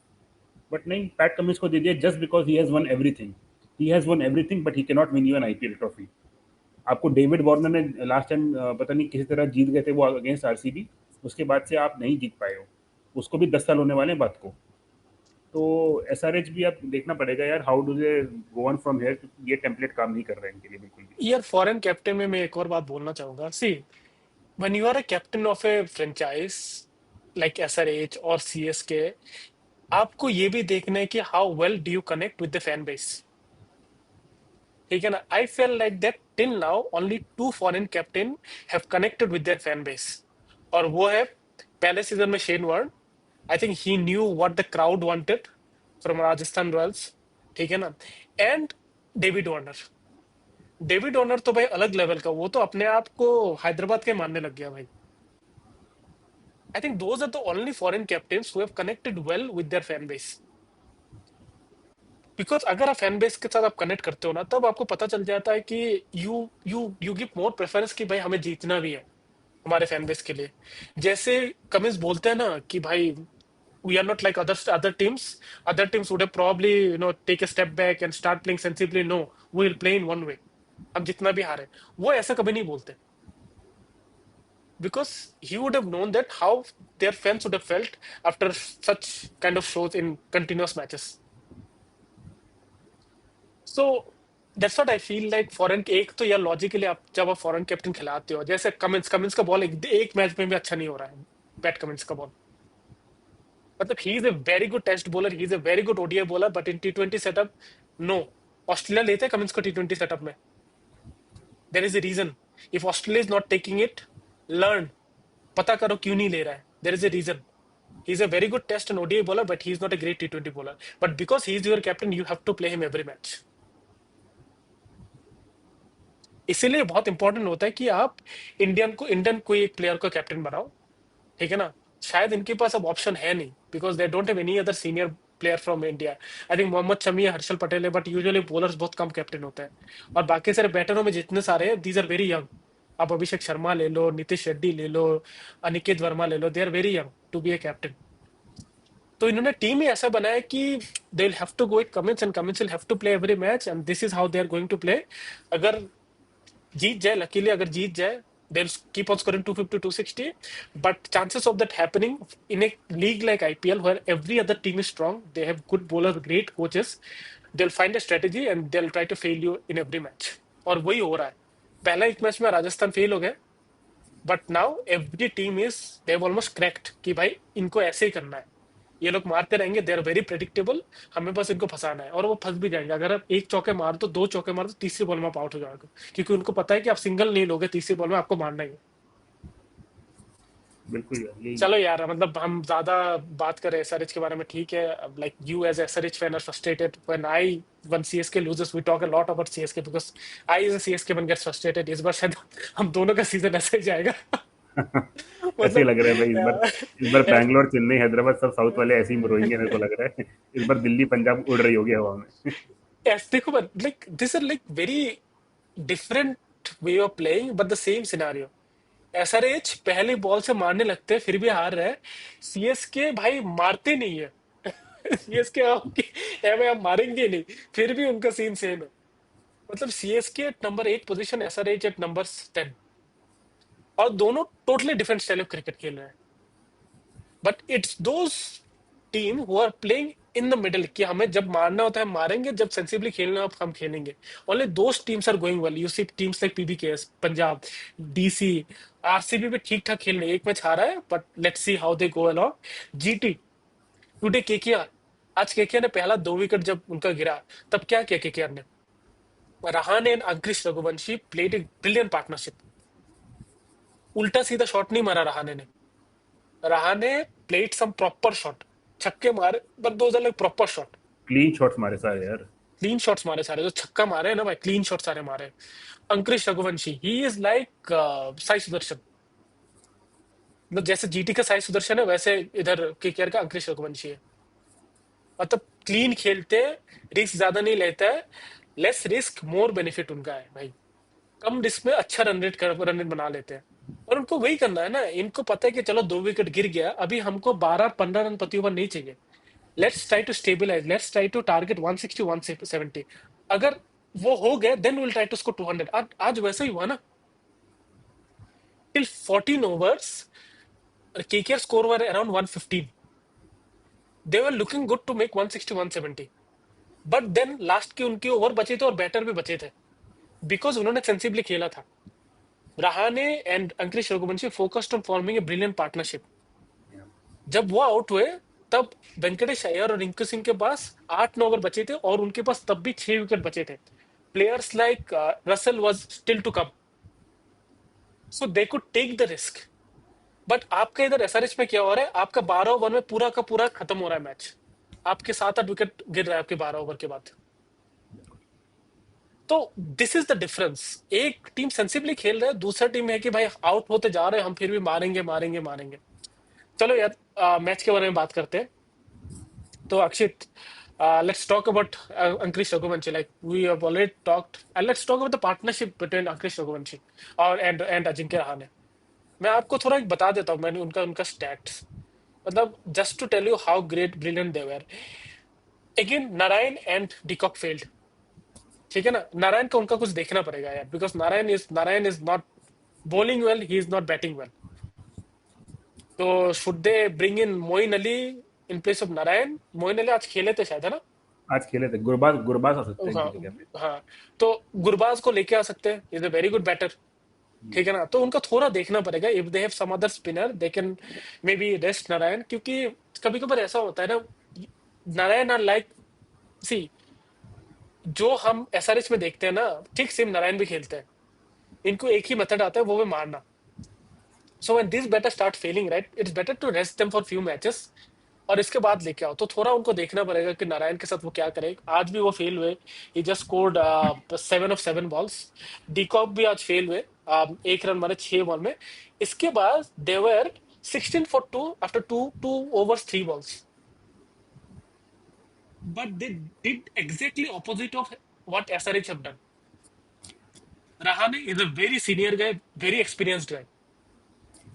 [SPEAKER 1] But नहीं, पैट कमिंस को दे दिया just because he has one everything. He has one everything but he can not win you N IPL trophy. आपको David Warner ने last time पता नहीं किसी तरह जीत गए थे वो अगेंस्ट आरसीबी, उसके बाद से आप नहीं जीत पाए हो। उसको भी 10 साल होने वाले हैं बात को। तो एसआरएच भी आप देखना पड़ेगा यार, how do they go on from here, ये टेम्पलेट काम नहीं कर रहा है इनके लिए बिल्कुल भी।
[SPEAKER 2] यार फॉरेन कैप्टन में मैं एक और बात बोलना चाहूंगा। सी, when you are a captain of a franchise like SRH और CSK, आपको ये भी देखना है कि how well do you connect with the fan base. ठीक है ना? I feel like that till now only 2 foreign captain have connected with their fan base, और वो है पहले सीजन में Shane Warne. I think he knew what the crowd wanted from Rajasthan Royals. ठीक है ना? And David Warner. David Warner तो भाई अलग लेवल का, वो तो अपने आप को हैदराबाद के मानने लग गया भाई। I think those are the only foreign captains who have connected well with their fan base. Because अगर आप फैन बेस के साथ आप कनेक्ट करते हो ना, तब आपको पता चल जाता है कि यू गिव मोर प्रेफरेंस कि भाई हमें जीतना भी है हमारे फैन बेस के लिए। जैसे कमिंस बोलते हैं ना कि भाई we are not like other teams would have probably take a step back and start playing sensibly. No, we will play in one way. हम जितना भी हारे, वो ऐसा कभी नहीं बोलते, because he would have known that how their fans would have felt after such kind of shows in continuous matches. So that's what I feel like foreign एक तो यार लॉजिकली आप जब आप फॉरेन कैप्टन खिलाते हो, जैसे कमिंस कमिंस का बॉल एक मैच में भी अच्छा नहीं हो रहा है, पैट कमिंस का बॉल। मतलब he is a very good test bowler, he is a very good ODI bowler, but in टी20 सेटअप नो। ऑस्ट्रेलिया लेते हैं कमिंस को टी20 सेटअप में, there is a reason. If Australia is not taking it, learn, पता करो क्यों नहीं ले रहा है, there is a reason. He is a very good test and ODI bowler, but he is not a great टी20 bowler, but because he is your captain you have to play him every match. इसीलिए बहुत important होता है कि आप Indian कोई एक player को कैप्टन बनाओ, ठीक है ना। शायद इनके पास अब ऑप्शन है नहीं, because they don't have any other senior player from India. I think Mohammed Shami है, हर्षल पटेल है, बट यूजुअली बॉलर्स बहुत कम कैप्टन होते हैं। और बाकी सारे बैटरों में जितने सारे हैं दीज आर वेरी यंग। आप अभिषेक शर्मा ले लो, नीतीश रेड्डी ले लो, अनिकेत वर्मा ले लो, they are very young to be a captain. तो इन्होंने टीम ही ऐसा बनाया कि they will have to go with Cummins and Cummins will have to play every match and this is how they are going to play. अगर जीत जाए, luckily अगर जीत जाए, they'll keep on scoring 250 260, but chances of that happening in a league like IPL where every other team is strong, they have good bowlers, great coaches, they'll find a strategy and they'll try to fail you in every match। और वही हो रहा है। पहला एक match में Rajasthan fail हो गए, but now every team is they have almost cracked कि भाई इनको ऐसे ही करना है, ये लोग मारते रहेंगे, दे आर वेरी प्रेडिक्टेबल, हमें बस इनको फंसाना है। और वो फंस भी जाएंगे, अगर आप एक चौके मार दो, दो चौके मार दो, तीसरी बॉल में आप आउट हो जाओगे, क्योंकि उनको पता है कि आप सिंगल नहीं लोगे, तीसरी बॉल में आपको मारना ही है।
[SPEAKER 1] बिल्कुल यार, यही।
[SPEAKER 2] चलो यार, मतलब हम ज्यादा बात करें एसआरएच के बारे में, ठीक है। Like you as SRH fan are frustrated when I one CSK loses, we talk a lot about CSK because I as a CSK one gets frustrated. इस बार शायद हम दोनों का सीजन ऐसा ही जाएगा।
[SPEAKER 1] ऐसे ही
[SPEAKER 2] मतलब
[SPEAKER 1] लग रहा है भाई, इस बार बैंगलोर चेन्नई हैदराबाद सब साउथ वाले ऐसे ही रोएंगे, मेरे को लग रहा है इस बार दिल्ली पंजाब उड़ रही होगी हवा में।
[SPEAKER 2] देखो, like this are like very different way of playing but the same scenario. SRH पहली बॉल से मारने लगते हैं फिर भी हार रहे हैं, सीएसके भाई मारते नहीं है। सीएसके हम मारेंगे नहीं, फिर भी उनका सीन सेम है। मतलब CSK at number 8 position, SRH at number 10, और दोनों totally different style of cricket खेल रहे हैं। But it's those team who are playing in the middle, कि हमें जब मारना होता है हम मारेंगे, जब सेंसिबली खेलना हो हम खेलेंगे। Only those teams are going well. You see teams like PBKS, Punjab, DC, RCB भी ठीक ठाक खेल रहे हैं, एक मैच हारा है but let's see how they go along. GT today, KKR, आज केकेआर ने पहला 2 विकेट जब उनका गिरा, तब क्या किया केकेआर ने, Rahane and Angkrish Raghuvanshi played a brilliant partnership. उल्टा सीधा शॉट नहीं मारा Rahane played some proper shot, छक्के मारे, पर दो like proper shot,
[SPEAKER 1] clean shots मारे सारे यार।
[SPEAKER 2] क्लीन शॉट्स मारे सारे, जो छक्का मारे हैं ना भाई, क्लीन शॉट सारे मारे। अंकृश Raghuvanshi he is like Sai Sudarshan. मतलब जैसे जीटी का साई सुदर्शन है, वैसे इधर केकेआर का अंकृश रघुवंशी है। मतलब क्लीन खेलते हैं, रिस्क ज्यादा नहीं लेता है, लेस रिस्क मोर बेनिफिट उनका है भाई। कम रिस्क में अच्छा रन रेट बना लेते हैं। और उनको वही करना है ना, इनको पता है कि चलो 2 विकेट गिर गया, अभी हमको 12-15 रन प्रति ओवर नहीं चाहिए। Let's try to stabilise, let's try to target 160 170। अगर वो हो गया then will try to score 200। आज वैसा ही हुआ ना, till 14 overs KKR score were around 115, they were looking good to make 160 170, but then last के उनके ओवर बचे थे और बैटर भी बचे थे, बिकॉज उन्होंने सेंसिबली खेला था। Rahane and Angkrish Raghuvanshi focused on forming a brilliant partnership. जब वो आउट हुए, तब वेंकटेश अय्यर और रिंकू सिंह के पास 8-9 ओवर बचे थे, और उनके पास तब भी 6 विकेट बचे थे। Players like Russell was still to come, so they could take the risk. But आपका इधर एसआरएच में क्या हो रहा है, आपका 12 ओवर में पूरा का पूरा खत्म हो रहा है मैच, आपके 7-8 विकेट गिर रहा है आपके 12 ओवर के बाद। तो दिस इज द डिफरेंस। एक टीम सेंसिबली खेल रहा है, दूसरा टीम है कि भाई आउट होते जा रहे हैं हम, फिर भी मारेंगे मारेंगे मारेंगे। चलो यार, मैच के बारे में बात करते हैं। तो अक्षित, let's talk about Ankush Raghuvanshi. Like we have already talked, and let's talk about the partnership between Ankush Raghuvanshi और and अजिंक्य रहाणे। मैं आपको थोड़ा एक बता देता हूँ, मैंने उनका उनका स्टैट्स, मतलब just to tell you how great brilliant they were. Again Narine and de Kock failed, ठीक है ना। नारायण का उनका कुछ देखना पड़ेगा यार, because Narine is not bowling well, he is not batting well. तो should they bring in Moeen Ali in place of Narine? Moeen Ali आज खेले थे शायद, है ना।
[SPEAKER 1] आज खेले थे, गुरबाज गुरबाज आ सकते हैं
[SPEAKER 2] हाँ
[SPEAKER 1] इनकी जगह पे।
[SPEAKER 2] हाँ। तो गुरबाज को लेके आ सकते हैं, is a very good batter. ठीक है ना, तो उनका थोड़ा देखना पड़ेगा, if they have some other spinner they can maybe rest Narine, क्योंकि कभी कभार ऐसा होता है ना, नारायण आर लाइक, सी, जो हम एसआरएच में देखते हैं ना, ठीक सेम नारायण भी खेलते हैं। इनको एक ही मेथड आता है, वो है मारना। So when this batter start failing right, it's better to rest them for few matches, और इसके बाद लेके आओ। तो थोड़ा उनको देखना पड़ेगा कि नारायण के साथ वो क्या करे। आज भी वो फेल हुए, he just scored 7 of 7 balls। De Kock भी आज फेल हुए, एक रन मारे 6 बॉल में। इसके बाद they were 16 for 2 after two overs 3 balls, but they did exactly opposite of what SRH have done. Rahane is a very senior guy, very experienced guy.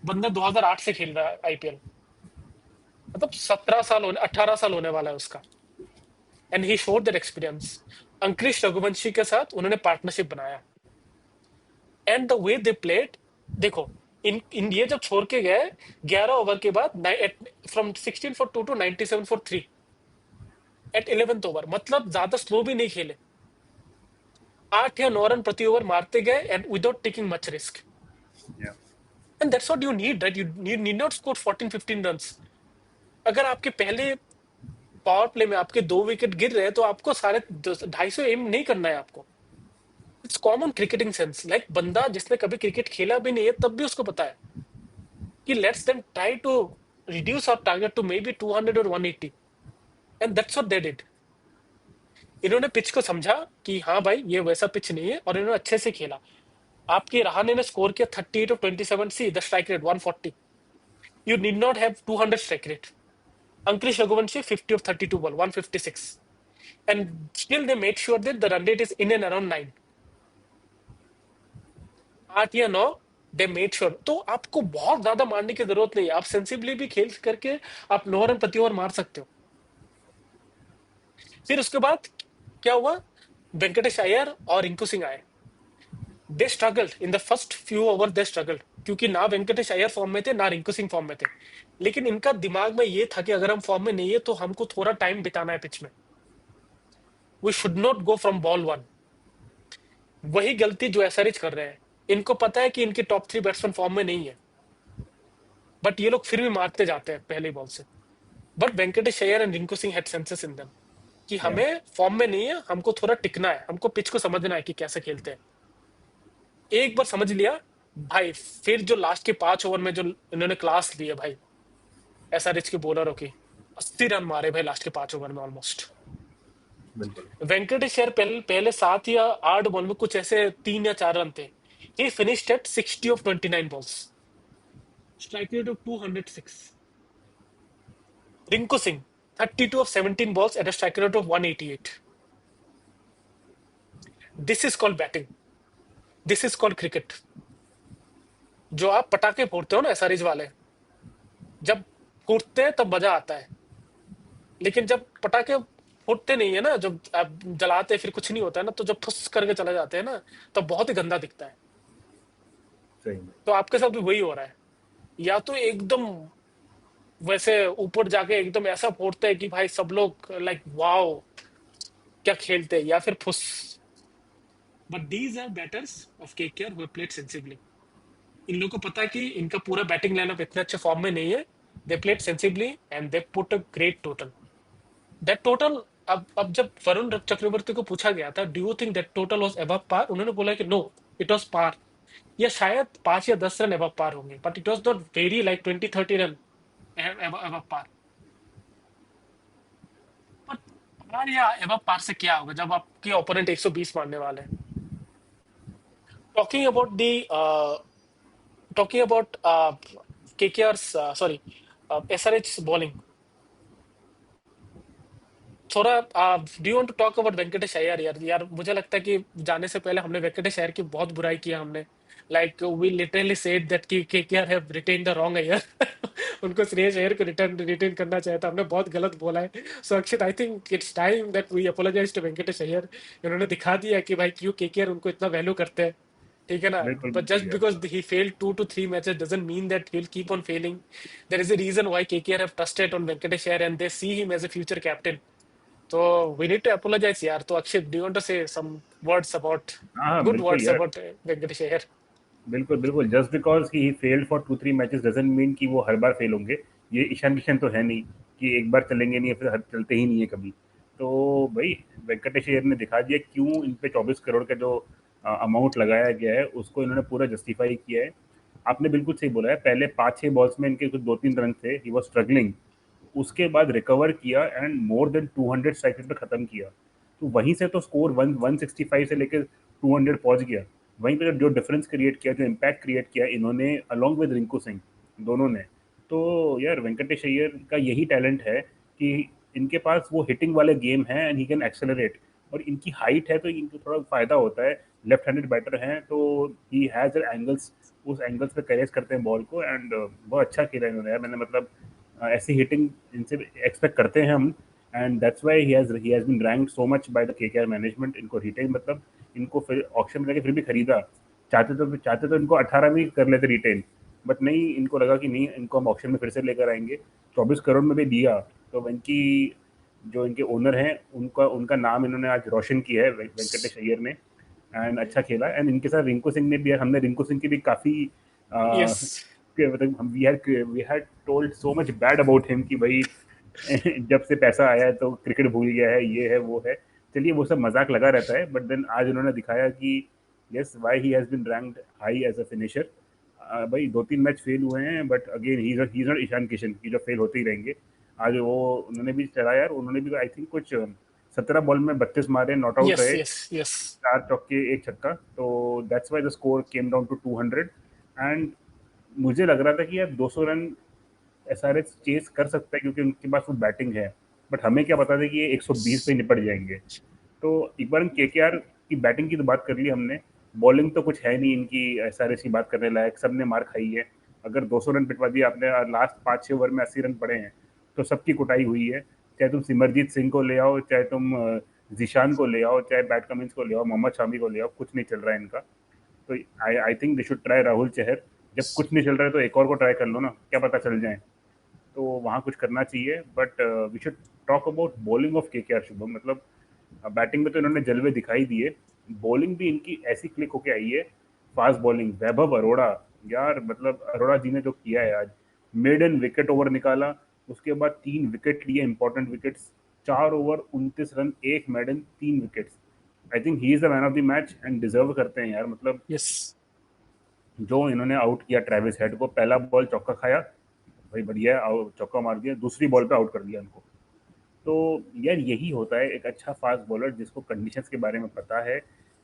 [SPEAKER 2] बंदा 2008 से खेल रहा है आईपीएल, मतलब 17 साल होने 18 साल होने वाला है उसका, and he showed that experience. Angkrish Raghuvanshi के साथ उन्होंने पार्टनरशिप बनाया, and the way they played, देखो, इन ये जब छोड़ के गए 11 ओवर के बाद, from 16 for 2 to 97 for 3 at 11th over, मतलब ज्यादा स्लो भी नहीं खेले, 8 या 9 रन प्रति ओवर मारते गए, and without taking much risk.
[SPEAKER 1] या
[SPEAKER 2] and that's what you need, right? You need not score 14-15 run. अगर आपके पहले पावर प्ले में आपके 2 विकेट गिर रहे हैं, तो आपको साढ़े 250 एम नहीं करना है आपको। It's common cricketing sense, like बंदा जिसने कभी क्रिकेट खेला भी नहीं है, तब भी उसको पता है कि let's them try to reduce our target to maybe 200 और 180, and that's what they did. इन्होंने पिच को समझा कि हाँ भाई ये वैसा पिच नहीं है, और इन्होंने अच्छे से खेला। आपके रहाणे ने स्कोर किया 38 of 27, see the strike rate 140। You need not have 200 strike rate. Angkrish Raghuvanshi 50 of 32 ball 156, and still they made sure that the run rate is in and around 9, 8 या 9। दे मेड श्योर, तो आपको बहुत ज्यादा मारने की जरूरत नहीं है, आप सेंसिबली भी खेल करके आप 9 रन प्रति ओवर मार सकते हो। फिर उसके बाद क्या हुआ, वेंकटेश अय्यर और रिंकू सिंह आए। They struggled in the first few over, they struggled, क्योंकि ना वेंकटेश अय्यर फॉर्म में थे ना रिंकू सिंह फॉर्म में थे। लेकिन इनका दिमाग में ये था कि अगर हम फॉर्म में नहीं है तो हमको थोड़ा टाइम बिताना है पिच में, we should not go from ball 1। वही गलती जो एसआरएच कर रहे हैं, इनको पता है कि इनके टॉप 3 बैट्समैन फॉर्म में नहीं है, बट ये लोग फिर भी मारते जाते हैं पहली बॉल से। But Venkatesh Iyer and Rinku Singh had senses in them कि
[SPEAKER 1] या
[SPEAKER 2] हमें फॉर्म में नहीं है, हमको थोड़ा टिकना है, हमको पिच को समझना है कि कैसे खेलते हैं। एक बार समझ लिया भाई, फिर जो लास्ट के 5 ओवर में जो इन्होंने क्लास ली है भाई एसआरएच के बॉलरों की, 80 रन मारे भाई लास्ट के 5 ओवर में ऑलमोस्ट।
[SPEAKER 1] बिल्कुल।
[SPEAKER 2] वेंकटेश यार पहले 7 या 8 बॉल में कुछ ऐसे 3 या 4 रन थे। He finished at 60 of 29 balls, strike rate of 206। Rinku Singh 32 of 17 balls at a strike rate of 188। This is called batting, this is called cricket. जो आप पटाखे फोड़ते हो ना एसआरएच वाले, जब फूटते हैं तब मजा आता है, लेकिन जब पटाखे फूटते नहीं है ना, जब आप जलाते हैं फिर कुछ नहीं होता है ना, तो जब फुस करके चले जाते हैं ना, तब बहुत ही गंदा दिखता है।
[SPEAKER 1] सही में।
[SPEAKER 2] तो आपके साथ भी वही हो रहा है, या तो एकदम वैसे ऊपर जाके एकदम ऐसा फोड़ते हैं कि भाई सब लोग लाइक वाओ क्या खेलते हैं, या फिर फुस। But these are batters of KKR who played sensibly. इन लोगों को पता है कि इनका पूरा बैटिंग लाइनअप इतने अच्छे फॉर्म में नहीं है, they played sensibly and they put a great total. That total, अब जब वरुण चक्रवर्ती को पूछा गया था do you think that total was above par, उन्होंने बोला कि नो, इट वाज पार, या शायद 5 या 10 रन अबव पार होंगे, but it was not very like 20-30 run above par. But par या अबव पार से क्या होगा जब आपके ओपोनेंट 120 मारने वाले हैं। Talking about the talking about KKR, sorry, SRH bowling, थोड़ा do you want to talk about Venkatesh Iyer? यार यार मुझे लगता है कि जाने से पहले हमने वेंकटेश अय्यर की बहुत बुराई किया हमने, like we literally said that कि KKR have retain the wrong Iyer. उनको श्रेयस अय्यर को रिटेन करना चाहिए था, हमने बहुत गलत बोला है। So Akshit, I think it's time that we apologise to Venkatesh Iyer. इन्होंने दिखा दिया कि भाई क्यों केकेआर उनको इतना वैल्यू करते हैं, ठीक है ना।
[SPEAKER 1] बिल्कुल
[SPEAKER 2] बट
[SPEAKER 1] बिल्कुल
[SPEAKER 2] जस्ट
[SPEAKER 1] यार।
[SPEAKER 2] Because he failed 2 to 3 matches doesn't mean that he will keep on failing. There is a reason why KKR have trusted on Venkatesh Iyer and they see him as a future captain. तो we need to apologise यार। तो Akshit, do you want to say some words about,
[SPEAKER 1] हाँ हाँ
[SPEAKER 2] good
[SPEAKER 1] बिल्कुल
[SPEAKER 2] words
[SPEAKER 1] यार,
[SPEAKER 2] about Venkatesh Iyer?
[SPEAKER 1] बिल्कुल बिल्कुल, just because he failed for 2-3 matches doesn't mean कि वो हर बार फेल होंगे। ये ईशान किशन तो है नहीं कि एक बार चलेंगे नहीं फिर चलते ही नहीं है कभी। तो भाई वेंकटेश अय्यर ने दिखा दिया क्यों इन पे 24 करोड़ का जो अमाउंट लगाया गया है उसको इन्होंने पूरा जस्टिफाई किया है। आपने बिल्कुल सही बोला है, पहले 5-6 बॉल्स में इनके कुछ 2-3 रन थे, ही वॉज स्ट्रगलिंग। उसके बाद रिकवर किया एंड मोर देन 200 स्ट्राइक पे खत्म किया। तो वहीं से तो स्कोर 165 से लेकर 200 पहुंच गया। वहीं पे जो डिफरेंस क्रिएट किया, जो इम्पैक्ट क्रिएट किया इन्होंने अलोंग विद रिंकू सिंह, दोनों ने। तो यार वेंकटेश अय्यर का यही टैलेंट है कि इनके पास वो हिटिंग वाले गेम है एंड ही कैन एक्सेलरेट। और इनकी हाइट है तो इनको थोड़ा फायदा होता है, लेफ्ट हैंडेड बैटर हैं तो ही हैज एंगल्स, उस एंगल्स पे कैरेज करते हैं बॉल को। एंड बहुत अच्छा खेला इन्होंने यार, मैंने मतलब ऐसी हिटिंग इनसे एक्सपेक्ट करते हैं हम। And that's why he has been ranked so much by the KKR management. इनको रिटेन मतलब इनको फिर ऑक्शन में जाके फिर भी खरीदा। चाहते तो इनको 18 में ही कर लेते रिटेन, बट नहीं, इनको लगा कि नहीं, इनको हम ऑक्शन में फिर से लेकर आएंगे। 24 करोड़ में भी दिया। तो इनकी जो इनके ओनर हैं उनका उनका नाम इन्होंने आज रोशन किया है वेंकटेश अय्यर ने। एंड अच्छा खेला। एंड इनके साथ रिंकू सिंह ने भी, हमने रिंकू सिंह की भी काफ़ी
[SPEAKER 2] यस।
[SPEAKER 1] मतलब हम we had told so much bad about him कि भाई जब से पैसा आया है तो क्रिकेट भूल गया है, ये है वो है। चलिए वो सब मजाक लगा रहता है, बट देन आज उन्होंने दिखाया कि yes why he has been ranked high as a finisher. भाई 2-3 मैच फेल हुए हैं but again he is not Ishan Kishan की जो फेल होते ही रहेंगे। आज वो उन्होंने भी चला यार, उन्होंने भी आई थिंक कुछ 17 बॉल में 32 मारे, नॉट आउट
[SPEAKER 2] यस
[SPEAKER 1] रहे,
[SPEAKER 2] यस यस।
[SPEAKER 1] 4 चौके 1 छक्का। तो that's why the score came down to 200। एंड मुझे लग रहा था कि यार 200 रन एसआरएच चेस कर सकता है क्योंकि उनके पास वो बैटिंग है। बट हमें क्या पता था कि ये 120 पे निपट जाएंगे। तो एक बार केकेआर की बैटिंग की तो बात कर ली हमने, बॉलिंग तो कुछ है नहीं इनकी एसआरएच की बात करने लायक, सबने मार खाई है। अगर 200 रन पिटवा दिए आपने, लास्ट 5-6 ओवर में 80 रन पड़े हैं, तो सबकी कुटाई हुई है। चाहे तुम सिमरजीत सिंह को ले आओ, चाहे तुम जीशान को ले आओ, चाहे बैट कमिंस को ले आओ, मोहम्मद शामी को ले आओ, कुछ नहीं चल रहा है इनका। तो I I think they should try Rahul Chahar. जब कुछ नहीं चल रहा है तो एक और को ट्राई कर लो ना, क्या पता चल जाए। तो वहाँ कुछ करना चाहिए। But we should talk about bowling of KKR Shubham. मतलब बैटिंग में तो इन्होंने जलवे दिखाई दिए, बॉलिंग भी इनकी ऐसी क्लिक होके आई है। फास्ट बॉलिंग, वैभव अरोड़ा, यार मतलब अरोड़ा जी ने जो किया है आज, मेडन विकेट ओवर निकाला, उसके बाद 3 विकेट लिए, इंपॉर्टेंट विकेट्स। 4 ओवर 29 रन, एक maiden, 3 wickets. I think he is the man of the match and deserve करते हैं यार। मतलब
[SPEAKER 2] यस।
[SPEAKER 1] जो इन्होंने आउट किया ट्रेविस हेड को, पहला बॉल चौका खाया, भाई बढ़िया है, चौका मार दिया, दूसरी बॉल पे आउट कर दिया इनको। तो यार यही होता है एक अच्छा फास्ट बॉलर जिसको कंडीशंस के बारे में पता है।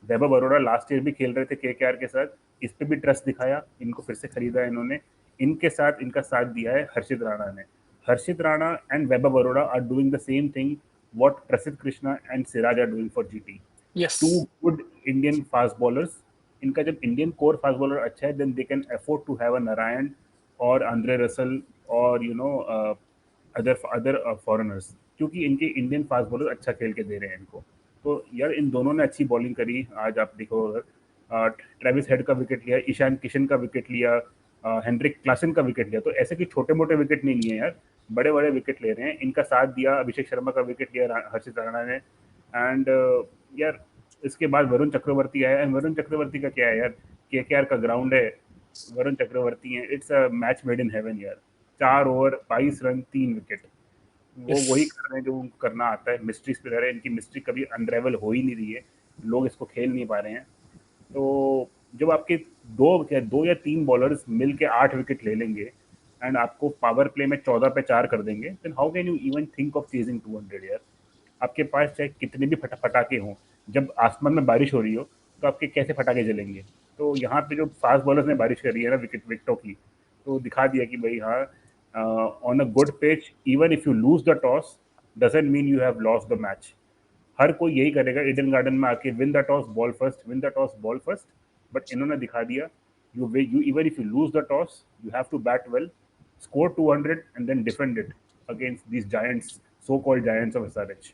[SPEAKER 1] वैभव अरोड़ा लास्ट ईयर भी खेल रहे थे केकेआर के साथ, इस पे भी ट्रस्ट दिखाया, इनको फिर से खरीदा इन्होंने। इनके साथ इनका साथ दिया है हर्षित राणा ने। Harshit Rana and Vaibhav Arora are doing the same thing what Prasidh Krishna and Siraj are doing for GT.
[SPEAKER 2] Yes.
[SPEAKER 1] Two good Indian fast bowlers. इनका जब इंडियन कोर फास्ट बॉलर अच्छा है then they can afford to have a Narine और आंद्रे रसल और other other foreigners, क्योंकि इनके Indian fast bowler अच्छा खेल के दे रहे हैं इनको। तो यार इन दोनों ने अच्छी बॉलिंग करी आज, आप देखो अगर ट्रेविस हेड का विकेट लिया, ईशान किशन का विकेट लिया, हेनरिक क्लासन का विकेट लिया, तो ऐसे कि छोटे मोटे विकेट नहीं लिए यार, बड़े बड़े विकेट ले रहे हैं। इनका साथ दिया, अभिषेक शर्मा का विकेट लिया हर्षित राणा ने। एंड यार इसके बाद वरुण चक्रवर्ती आया, एंड वरुण चक्रवर्ती का क्या है यार, केकेआर का ग्राउंड है, वरुण चक्रवर्ती है, it's a match made in heaven यार। 4 ओवर 22 रन, 3 विकेट, वो
[SPEAKER 2] यस।
[SPEAKER 1] वही कर रहे हैं जो उनको करना आता है। मिस्ट्री प्लेयर है, इनकी मिस्ट्री कभी अनरेवल हो ही नहीं रही है, लोग इसको खेल नहीं पा रहे हैं। तो जब आपके दो या तीन बॉलर्स मिल के 8 विकेट ले लेंगे एंड आपको पावर प्ले में 14 पे 4 कर देंगे, then how can you even think of chasing 200 यार। आपके पास चाहे कितने भी फटाके हों, जब आसमान में बारिश हो रही हो तो आपके कैसे फटाके जलेंगे। तो यहाँ पे जो फास्ट बॉलर्स ने बारिश करी है ना विकेटों की, तो दिखा दिया कि भाई हाँ, on a good pitch even if you lose the toss doesn't mean you have lost the match. हर कोई यही करेगा ईडन गार्डन में आके, win the toss bowl first, win the toss bowl first. But इन्होंने दिखा दिया, you even if you lose the toss you have to bat well, score 200 and then defend it against these giants, so called giants of SRH.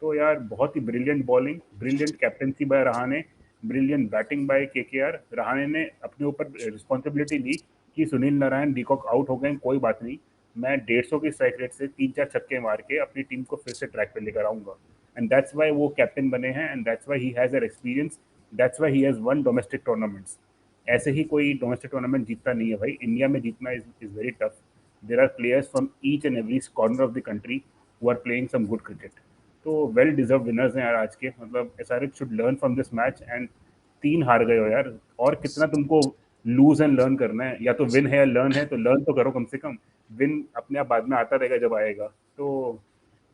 [SPEAKER 1] तो यार बहुत ही brilliant bowling, brilliant captaincy by Rahane, brilliant batting by KKR. Rahane ने अपने ऊपर responsibility ली कि Sunil Narayan, de Kock out हो गए, कोई बात नहीं, मैं 150 की स्ट्राइक रेट से 3-4 छक्के मार के अपनी टीम को फिर से ट्रैक पे लेकर आऊंगा। एंड दैट्स वाई वो कैप्टन बने हैं, and that's why he has that experience, that's why he has one domestic tournaments. ऐसे ही कोई डोमेस्टिक टूर्नामेंट जीतता नहीं है भाई, इंडिया में जीतना is very tough. There are players from each and every corner of the country who are playing some good cricket. तो well deserve winners हैं यार आज के, मतलब S R H should learn from this match. And 3 हार गए हो यार, और कितना तुमको लूज एंड लर्न करना है? या तो विन है या लर्न है, तो लर्न तो करो कम से कम। विन अपने आप बाद में आता रहेगा जब आएगा। तो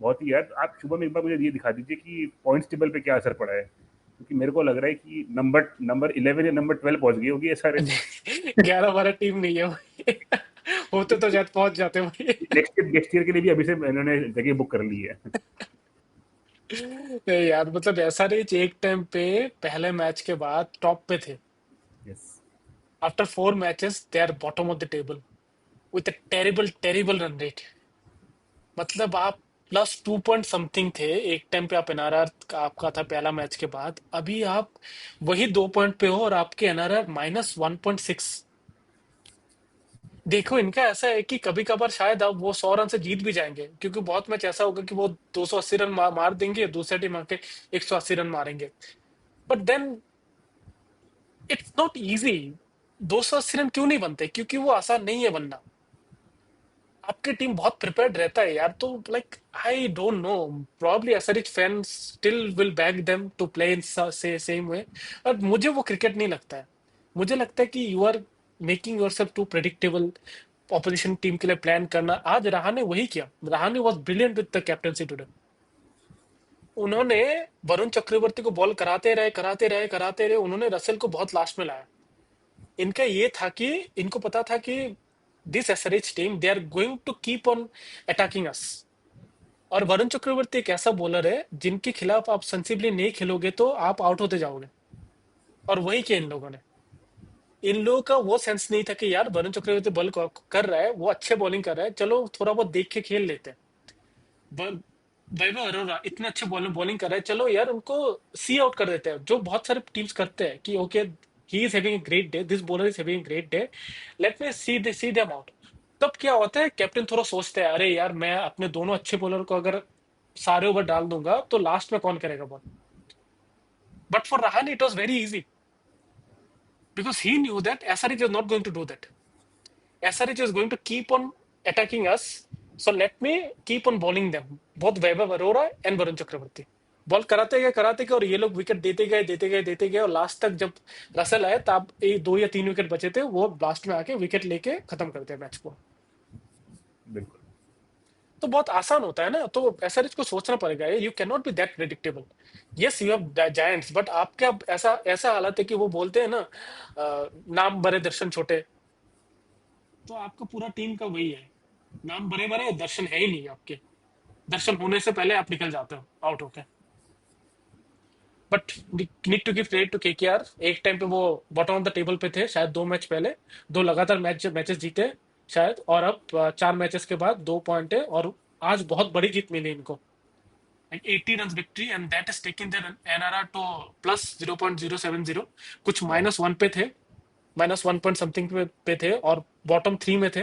[SPEAKER 1] बहुत ही यार, आप शुभम एक बार मुझे ये दिखा दीजिए कि पॉइंट्स टेबल पे क्या असर पड़ा है, क्योंकि मेरे को लग रहा है कि नंबर नंबर 11 या नंबर 12 पहुंच गई होगी एसआरएच।
[SPEAKER 2] 11-12 टीम नहीं है भाई। होते तो शायद पहुंच जाते भाई।
[SPEAKER 1] नेक्स्ट ईयर के लिए भी अभी से इन्होंने जगह बुक कर ली है।
[SPEAKER 2] नहीं यार, मतलब एसआरएच एक टाइम पे पहले मैच के बाद टॉप पे थे।
[SPEAKER 1] Yes.
[SPEAKER 2] After 4 matches they are bottom of the table with a terrible terrible run rate. मतलब आप प्लस 2 पॉइंट समथिंग थे एक टाइम पे, आप एनआरआर का आपका था पहला मैच के बाद, अभी आप वही 2 पॉइंट पे हो और आपके एनआरआर -1.6। देखो इनका ऐसा है कि कभी कभार शायद अब वो 100 रन से जीत भी जाएंगे, क्योंकि बहुत मैच ऐसा होगा कि वो 280 रन मार देंगे, दूसरे टीम आके 180 रन मारेंगे। But then it's not easy. 280 run क्यों नहीं बनते? क्योंकि वो आसान नहीं है बनना। आपकी टीम बहुत प्रिपेयर्ड रहता है यार। तो like I don't know, probably SRH fans still will back them to play in the same वे। और मुझे वो क्रिकेट नहीं लगता है। मुझे लगता है कि you are making yourself too predictable. Opposition team के लिए प्लान करना, आज रहाणे वही किया। Rahane was brilliant with the captaincy today. उन्होंने वरुण चक्रवर्ती को बॉल कराते रहे कराते रहे कराते रहे, उन्होंने रसेल को बहुत लास्ट में लाया। इनका ये था कि इनको पता था कि this SRH team they are going to keep on attacking us. और वरुण चक्रवर्ती एक ऐसा बॉलर है जिनके खिलाफ आप सेंसिबली नहीं खेलोगे तो आप आउट होते जाओगे। और वही किया इन लोगों ने। इन लोगों का वो सेंस नहीं था कि यार वरुण चक्रवर्ती बॉल कर रहा है, वो अच्छे बॉलिंग कर रहा है, चलो थोड़ा बहुत देख के खेल लेते हैं। वैभव अरोरा इतने अच्छे बॉलिंग कर रहा है, चलो यार उनको सी आउट कर देते हैं, जो बहुत सारे टीम्स करते हैं कि okay he is having a great day, this bowler is having a great day, let me see them out. तब क्या होता है, कैप्टन थोड़ा सोचता है, अरे यार मैं अपने दोनों अच्छे बॉलर को अगर सारे ओवर डाल दूंगा तो लास्ट में कौन करेगा ball. But for Rahane it was very easy, because he knew that SRH is not going to do that. SRH is going to keep on attacking us. So let me keep on bowling them. Both Vaibhav Arora and Varun Chakravarti. Ball कराते गए और ये लोग wicket देते गए और last तक जब रसल आए तब 2 या 3 विकेट बचे थे, वो लास्ट में आके विकेट लेके खत्म करते हैं मैच को।
[SPEAKER 1] बिल्कुल।
[SPEAKER 2] तो बहुत आसान होता है ना, तो एसआरएच को सोचना पड़ेगा, you can not be that predictable. Yes you have giants, but आपके अब ऐसा ऐसा हालत है कि वो बोलते हैं ना, नाम बड़े दर्शन छोटे। तो आपका पूरा टीम का वही है, नाम बड़े बड़े दर्शन है ही नहीं आपके। दर्शन होने से पहले आप निकल जाते हो आउट होके। But need to give credit to KKR. एक टाइम पे वो बॉटम ऑफ द टेबल पे थे शायद 2 मैच पहले, 2 लगातार मैचेस जीते शायद, और अब 4 मैचेस के बाद 2 पॉइंट है, और आज बहुत बड़ी जीत मिली इनको, like 80 runs victory, and that has taken their NRR to +0.070। कुछ -1 पे थे, -1 पॉइंट समथिंग पे थे और बॉटम 3 में थे।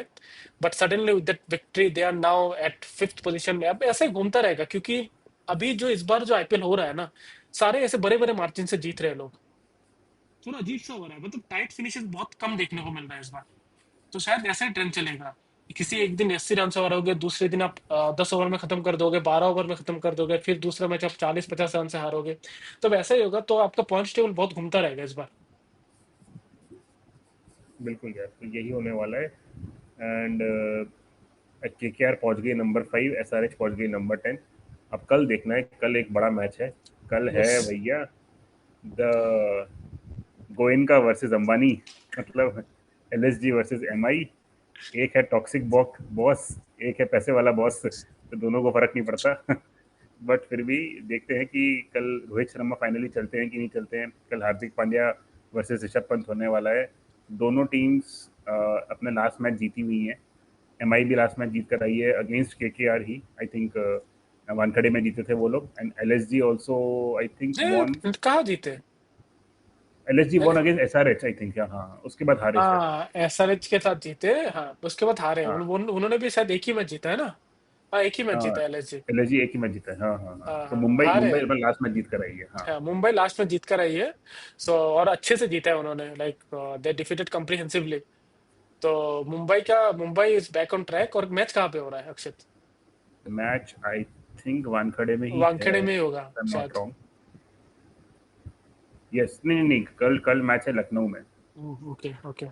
[SPEAKER 2] But suddenly with that victory they are now at 5th position में। अब ऐसे घूमता रहेगा, क्योंकि अभी जो इस बार जो आईपीएल हो रहा है ना, सारे ऐसे बड़े बड़े मार्जिन से जीत रहे हैं लोग। थोड़ा अजीब सा हो रहा है, मतलब टाइट फिनिशेस बहुत कम देखने को मिल रहा है इस बार। तो शायद ऐसा ही ट्रेंड चलेगा। किसी एक दिन 80 रन से हारोगे, दूसरे दिन आप 10 ओवर में खत्म कर दोगे, 12 ओवर में खत्म कर दोगे, फिर दूसरा मैच आप 40-50 रन से हारोगे। तो वैसा ही होगा, तो आपका पॉइंट टेबल बहुत घूमता रहेगा इस बार।
[SPEAKER 1] बिल्कुल यार, तो यही होने वाला है। एंड केकेआर पहुंच गई नंबर 5, एसआरएच पहुंच गई नंबर 10। अब कल देखना है, कल एक बड़ा मैच है। कल है
[SPEAKER 2] यस।
[SPEAKER 1] भैया द गोयनका वर्सेस अंबानी, मतलब एलएसजी वर्सेस एमआई। एक है टॉक्सिक बॉस, एक है पैसे वाला बॉस, तो दोनों को फर्क नहीं पड़ता। बट फिर भी देखते हैं कि कल रोहित शर्मा फाइनली चलते हैं कि नहीं चलते हैं। कल हार्दिक पांड्या वर्सेस ऋषभ पंत होने वाला है। दोनों टीम्स अपने लास्ट मैच जीती हुई हैं। एमआई भी लास्ट मैच जीत कर आई है अगेंस्ट केकेआर ही, आई थिंक वानखेड़े में जीते थे वो लोग। And LSG also I think won.
[SPEAKER 2] कहाँ जीते?
[SPEAKER 1] LSG won against SRH I think, हाँ उसके बाद हारे शायद।
[SPEAKER 2] हाँ एसआरएच के साथ जीते, हाँ उसके बाद हारे।
[SPEAKER 1] हाँ
[SPEAKER 2] उन्होंने भी शायद एक ही मैच जीता है ना। हाँ एक ही मैच
[SPEAKER 1] हाँ,
[SPEAKER 2] जीता है एलएसजी।
[SPEAKER 1] एलएसजी एक ही मैच जीता है, हाँ हाँ हाँ,
[SPEAKER 2] हाँ
[SPEAKER 1] तो
[SPEAKER 2] हाँ
[SPEAKER 1] मुंबई
[SPEAKER 2] हारे।
[SPEAKER 1] मुंबई अपना लास्ट मैच जीत कर आई है, हाँ।
[SPEAKER 2] हाँ मुंबई लास्ट में जीत कर आई है। सो और अच्छे से जीता है उन्होंने, लाइक दे डिफीटेड कॉम्प्रिहेंसिवली। तो Mumbai is back on track. और मैच कहाँ पे हो रहा है अक्षित?
[SPEAKER 1] मैच आई थिंक वानखड़े में ही है,
[SPEAKER 2] वानखेड़े में ही होगा
[SPEAKER 1] आई एम नॉट
[SPEAKER 2] शायद।
[SPEAKER 1] रॉन्ग। यस, नहीं नहीं नहीं, कल कल मैच है लखनऊ में।
[SPEAKER 2] Okay okay.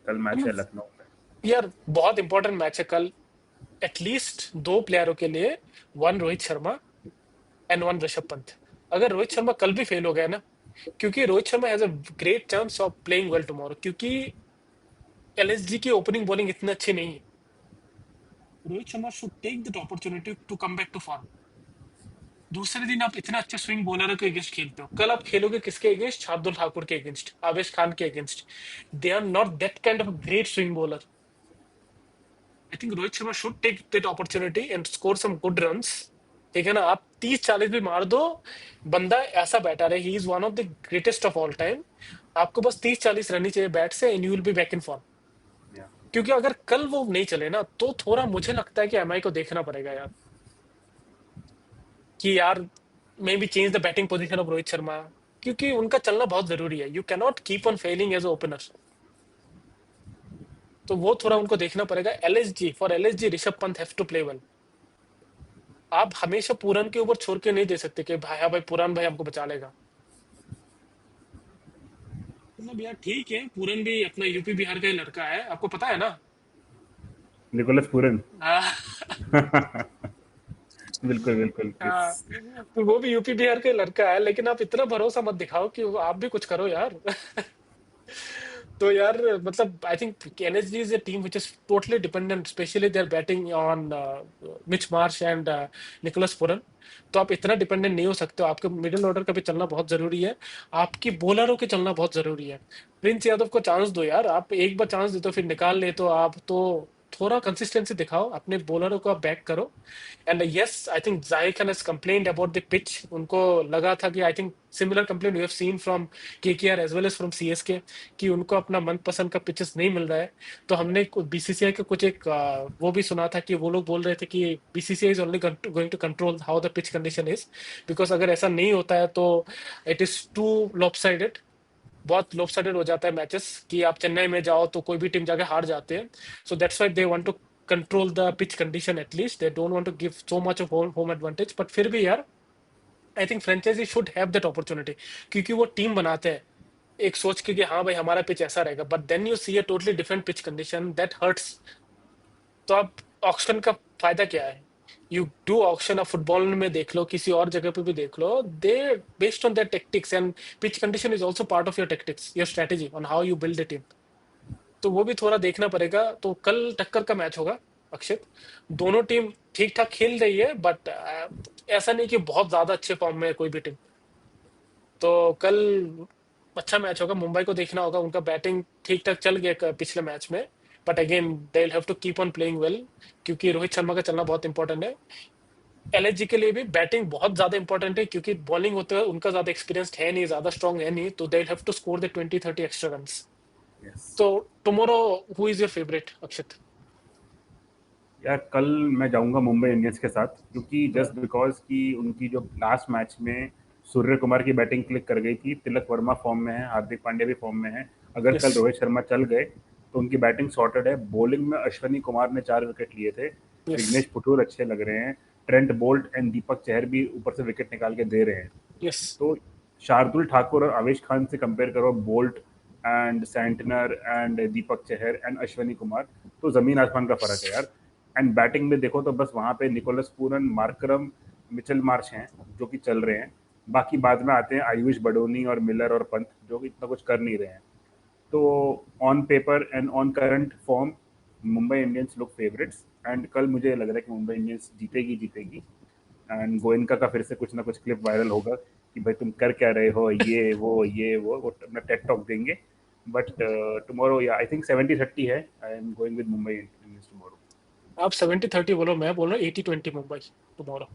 [SPEAKER 1] कल मैच है लखनऊ में।
[SPEAKER 2] यार बहुत इंपॉर्टेंट मैच है कल। एटलीस्ट दो प्लेयरों के लिए, one Rohit Sharma and one Rishabh Pant. अगर रोहित शर्मा कल भी फेल हो गया ना, क्योंकि Rohit Sharma has a great chance of playing well tomorrow, क्योंकि एलएसजी की ओपनिंग बॉलिंग इतनी अच्छी नहीं है। Rohit Sharma should take that opportunity to come back to form. दूसरे दिन आप इतने अच्छे स्विंग बॉलर के अगेंस्ट खेलते हो, कल आप खेलोगे किसके अगेंस्ट? शार्दुल ठाकुर के अगेंस्ट, आवेश खान के against. They are not that kind of great swing bowler. I think Rohit Sharma should take that opportunity and score some good runs. ठीक है ना, आप 30-40 भी मार दो, बंदा ऐसा बैटर है, he is one of the greatest of all time. आपको बस 30-40 रन ही चाहिए बैट से and you will be back in form.
[SPEAKER 1] Yeah.
[SPEAKER 2] क्योंकि अगर कल वो नहीं चले ना, तो थोड़ा मुझे लगता है कि एमआई को देखना पड़ेगा यार, कि यार maybe change the batting position of Rohit Sharma. क्योंकि उनका चलना बहुत जरूरी है, you can not keep on failing as opener. तो वो थोड़ा उनको देखना पड़ेगा। LSG, for LSG Rishabh Pant have to play well. आप हमेशा पूरन के ऊपर छोड़ के नहीं दे सकते कि भाई हाँ भाई पूरन भाई हमको बचा लेगा। मतलब यार ठीक है, पूरन भी अपना यूपी बिहार का ही लड़का है, आपको पता है ना।
[SPEAKER 1] Nicholas Pooran.
[SPEAKER 2] हाँ।
[SPEAKER 1] बिल्कुल बिल्कुल,
[SPEAKER 2] हाँ,
[SPEAKER 1] यस।
[SPEAKER 2] तो वो भी यूपी बिहार का ही लड़का है, लेकिन आप इतना भरोसा मत दिखाओ कि आप भी कुछ करो यार। तो यार मतलब I think LSG is a team which is totally dependent, specially their batting on Mitch Marsh and Nicholas Pooran. तो आप इतना डिपेंडेंट नहीं हो सकते हो, आपके मिडिल ऑर्डर का भी चलना बहुत जरूरी है। आपकी बॉलरों के चलना बहुत जरूरी है। प्रिंस यादव को चांस दो यार, आप एक बार चांस दे तो फिर निकाल ले, तो आप तो थोड़ा कंसिस्टेंसी दिखाओ, अपने बॉलरों को आप बैक करो। And yes I think Zaheer Khan has complained about the pitch. उनको लगा था कि I think similar complaint we have seen from KKR as well as from CSK, कि उनको अपना मनपसंद का पिचेस नहीं मिल रहा है। तो हमने बीसीसीआई का कुछ एक वो भी सुना था कि वो लोग बोल रहे थे कि BCCI is only going to control how the pitch condition is, because अगर ऐसा नहीं होता है तो इट इज टू लॉपसाइडेड। बहुत लॉपसाइडेड हो जाता है मैचेस, कि आप चेन्नई में जाओ तो कोई भी टीम जाके हार जाते हैं। So that's why they want to control the pitch condition, at least they don't want to give so much of home advantage. But फिर भी यार I think franchise should have that opportunity, क्योंकि वो टीम बनाते हैं एक सोच के कि हाँ भाई हमारा पिच ऐसा रहेगा, but then you see a totally different pitch condition that hurts. तो आप ऑक्शन का फायदा क्या है? यू डू ऑक्शन, आप फुटबॉल में देख लो, किसी और जगह पे भी देख लो, they based on their tactics and pitch condition is also part of your tactics, your strategy on how you build a team. तो वो भी थोड़ा देखना पड़ेगा। तो कल टक्कर का मैच होगा अक्षित। दोनों टीम ठीक ठाक खेल रही है, बट ऐसा नहीं कि बहुत ज्यादा अच्छे फॉर्म में है कोई भी टीम। तो कल अच्छा मैच होगा, मुंबई को देखना होगा। उनका बैटिंग ठीक ठाक चल गया पिछले मैच में, but again they will have to keep on playing well, क्योंकि रोहित शर्मा का चलना बहुत इंपॉर्टेंट है। एलएसजी के लिए भी बैटिंग बहुत ज्यादा इंपॉर्टेंट है, क्योंकि बॉलिंग होते हुए उनका ज्यादा एक्सपीरियंस है नहीं, ज्यादा स्ट्रॉन्ग है नहीं, तो they will have to score the 20-30 extra runs.
[SPEAKER 1] Yes
[SPEAKER 2] तो tomorrow who is your favourite Akshit?
[SPEAKER 1] यार, कल मैं जाऊंगा मुंबई इंडियंस के साथ, क्योंकि
[SPEAKER 2] हाँ।
[SPEAKER 1] जस्ट बिकॉज कि उनकी जो लास्ट मैच में सूर्य कुमार की बैटिंग क्लिक कर गई थी, तिलक वर्मा फॉर्म में है, हार्दिक पांड्या भी फॉर्म में है। अगर
[SPEAKER 2] यस
[SPEAKER 1] कल रोहित शर्मा चल गए तो उनकी बैटिंग सॉर्टेड है। बॉलिंग में अश्वनी कुमार ने 4 विकेट लिए थे,
[SPEAKER 2] यस
[SPEAKER 1] विग्नेश पुटूर अच्छे लग रहे हैं, Trent Boult and Deepak Chahar भी ऊपर से विकेट निकाल के दे रहे हैं।
[SPEAKER 2] यस।
[SPEAKER 1] तो शार्दुल ठाकुर और आवेश खान से कंपेयर करो, bolt and Santner and Deepak Chahar and Ashwani Kumar, तो जमीन आसमान का फर्क है यार। एंड बैटिंग में देखो तो बस वहाँ पे Nicholas Pooran, Markram, Mitchell Marsh हैं जो कि चल रहे हैं। बाकी बाद में आते हैं आयुष बडोनी और मिलर और पंत, जो कि इतना कुछ कर नहीं रहे हैं। तो on paper and on current form Mumbai Indians लोग फेवरेट्स। एंड कल मुझे लग रहा है कि मुंबई इंडियंस जीतेगी जीतेगी। एंड गोयनका का फिर से कुछ ना कुछ क्लिप वायरल होगा कि भाई तुम कर क्या रहे हो, ये वो अपना टेक टॉक देंगे। बट टुमारो या आई थिंक 70-30 है। I am going with Mumbai Indians tomorrow.
[SPEAKER 2] आप 70-30 बोलो, मैं बोल रहा हूँ 80-20 Mumbai tomorrow.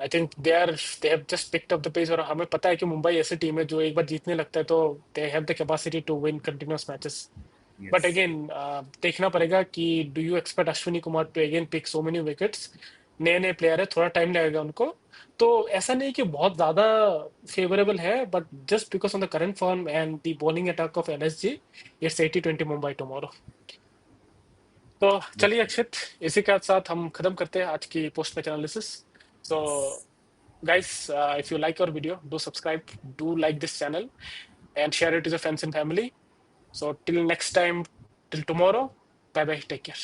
[SPEAKER 2] I think they have just picked up the pace, और हमें पता है कि मुंबई ऐसी टीम है जो एक बार जीतने लगता है तो they have the capacity to win continuous matches. But
[SPEAKER 1] yes.
[SPEAKER 2] Again देखना पड़ेगा कि do you expect Ashwani Kumar to again pick so many wickets. नए नए प्लेयर है, थोड़ा टाइम लगेगा उनको. तो ऐसा नहीं कि बहुत ज्यादा फेवरेबल है, but just because on the current form and the bowling attack of LSG, it's 80-20 Mumbai tomorrow. तो चलिए अक्षित, इसी के साथ हम खत्म करते हैं आज की post match analysis. So guys, if you like our video, do subscribe, do like this channel, and share it to your friends and family. So till next time, till tomorrow, bye bye, take care.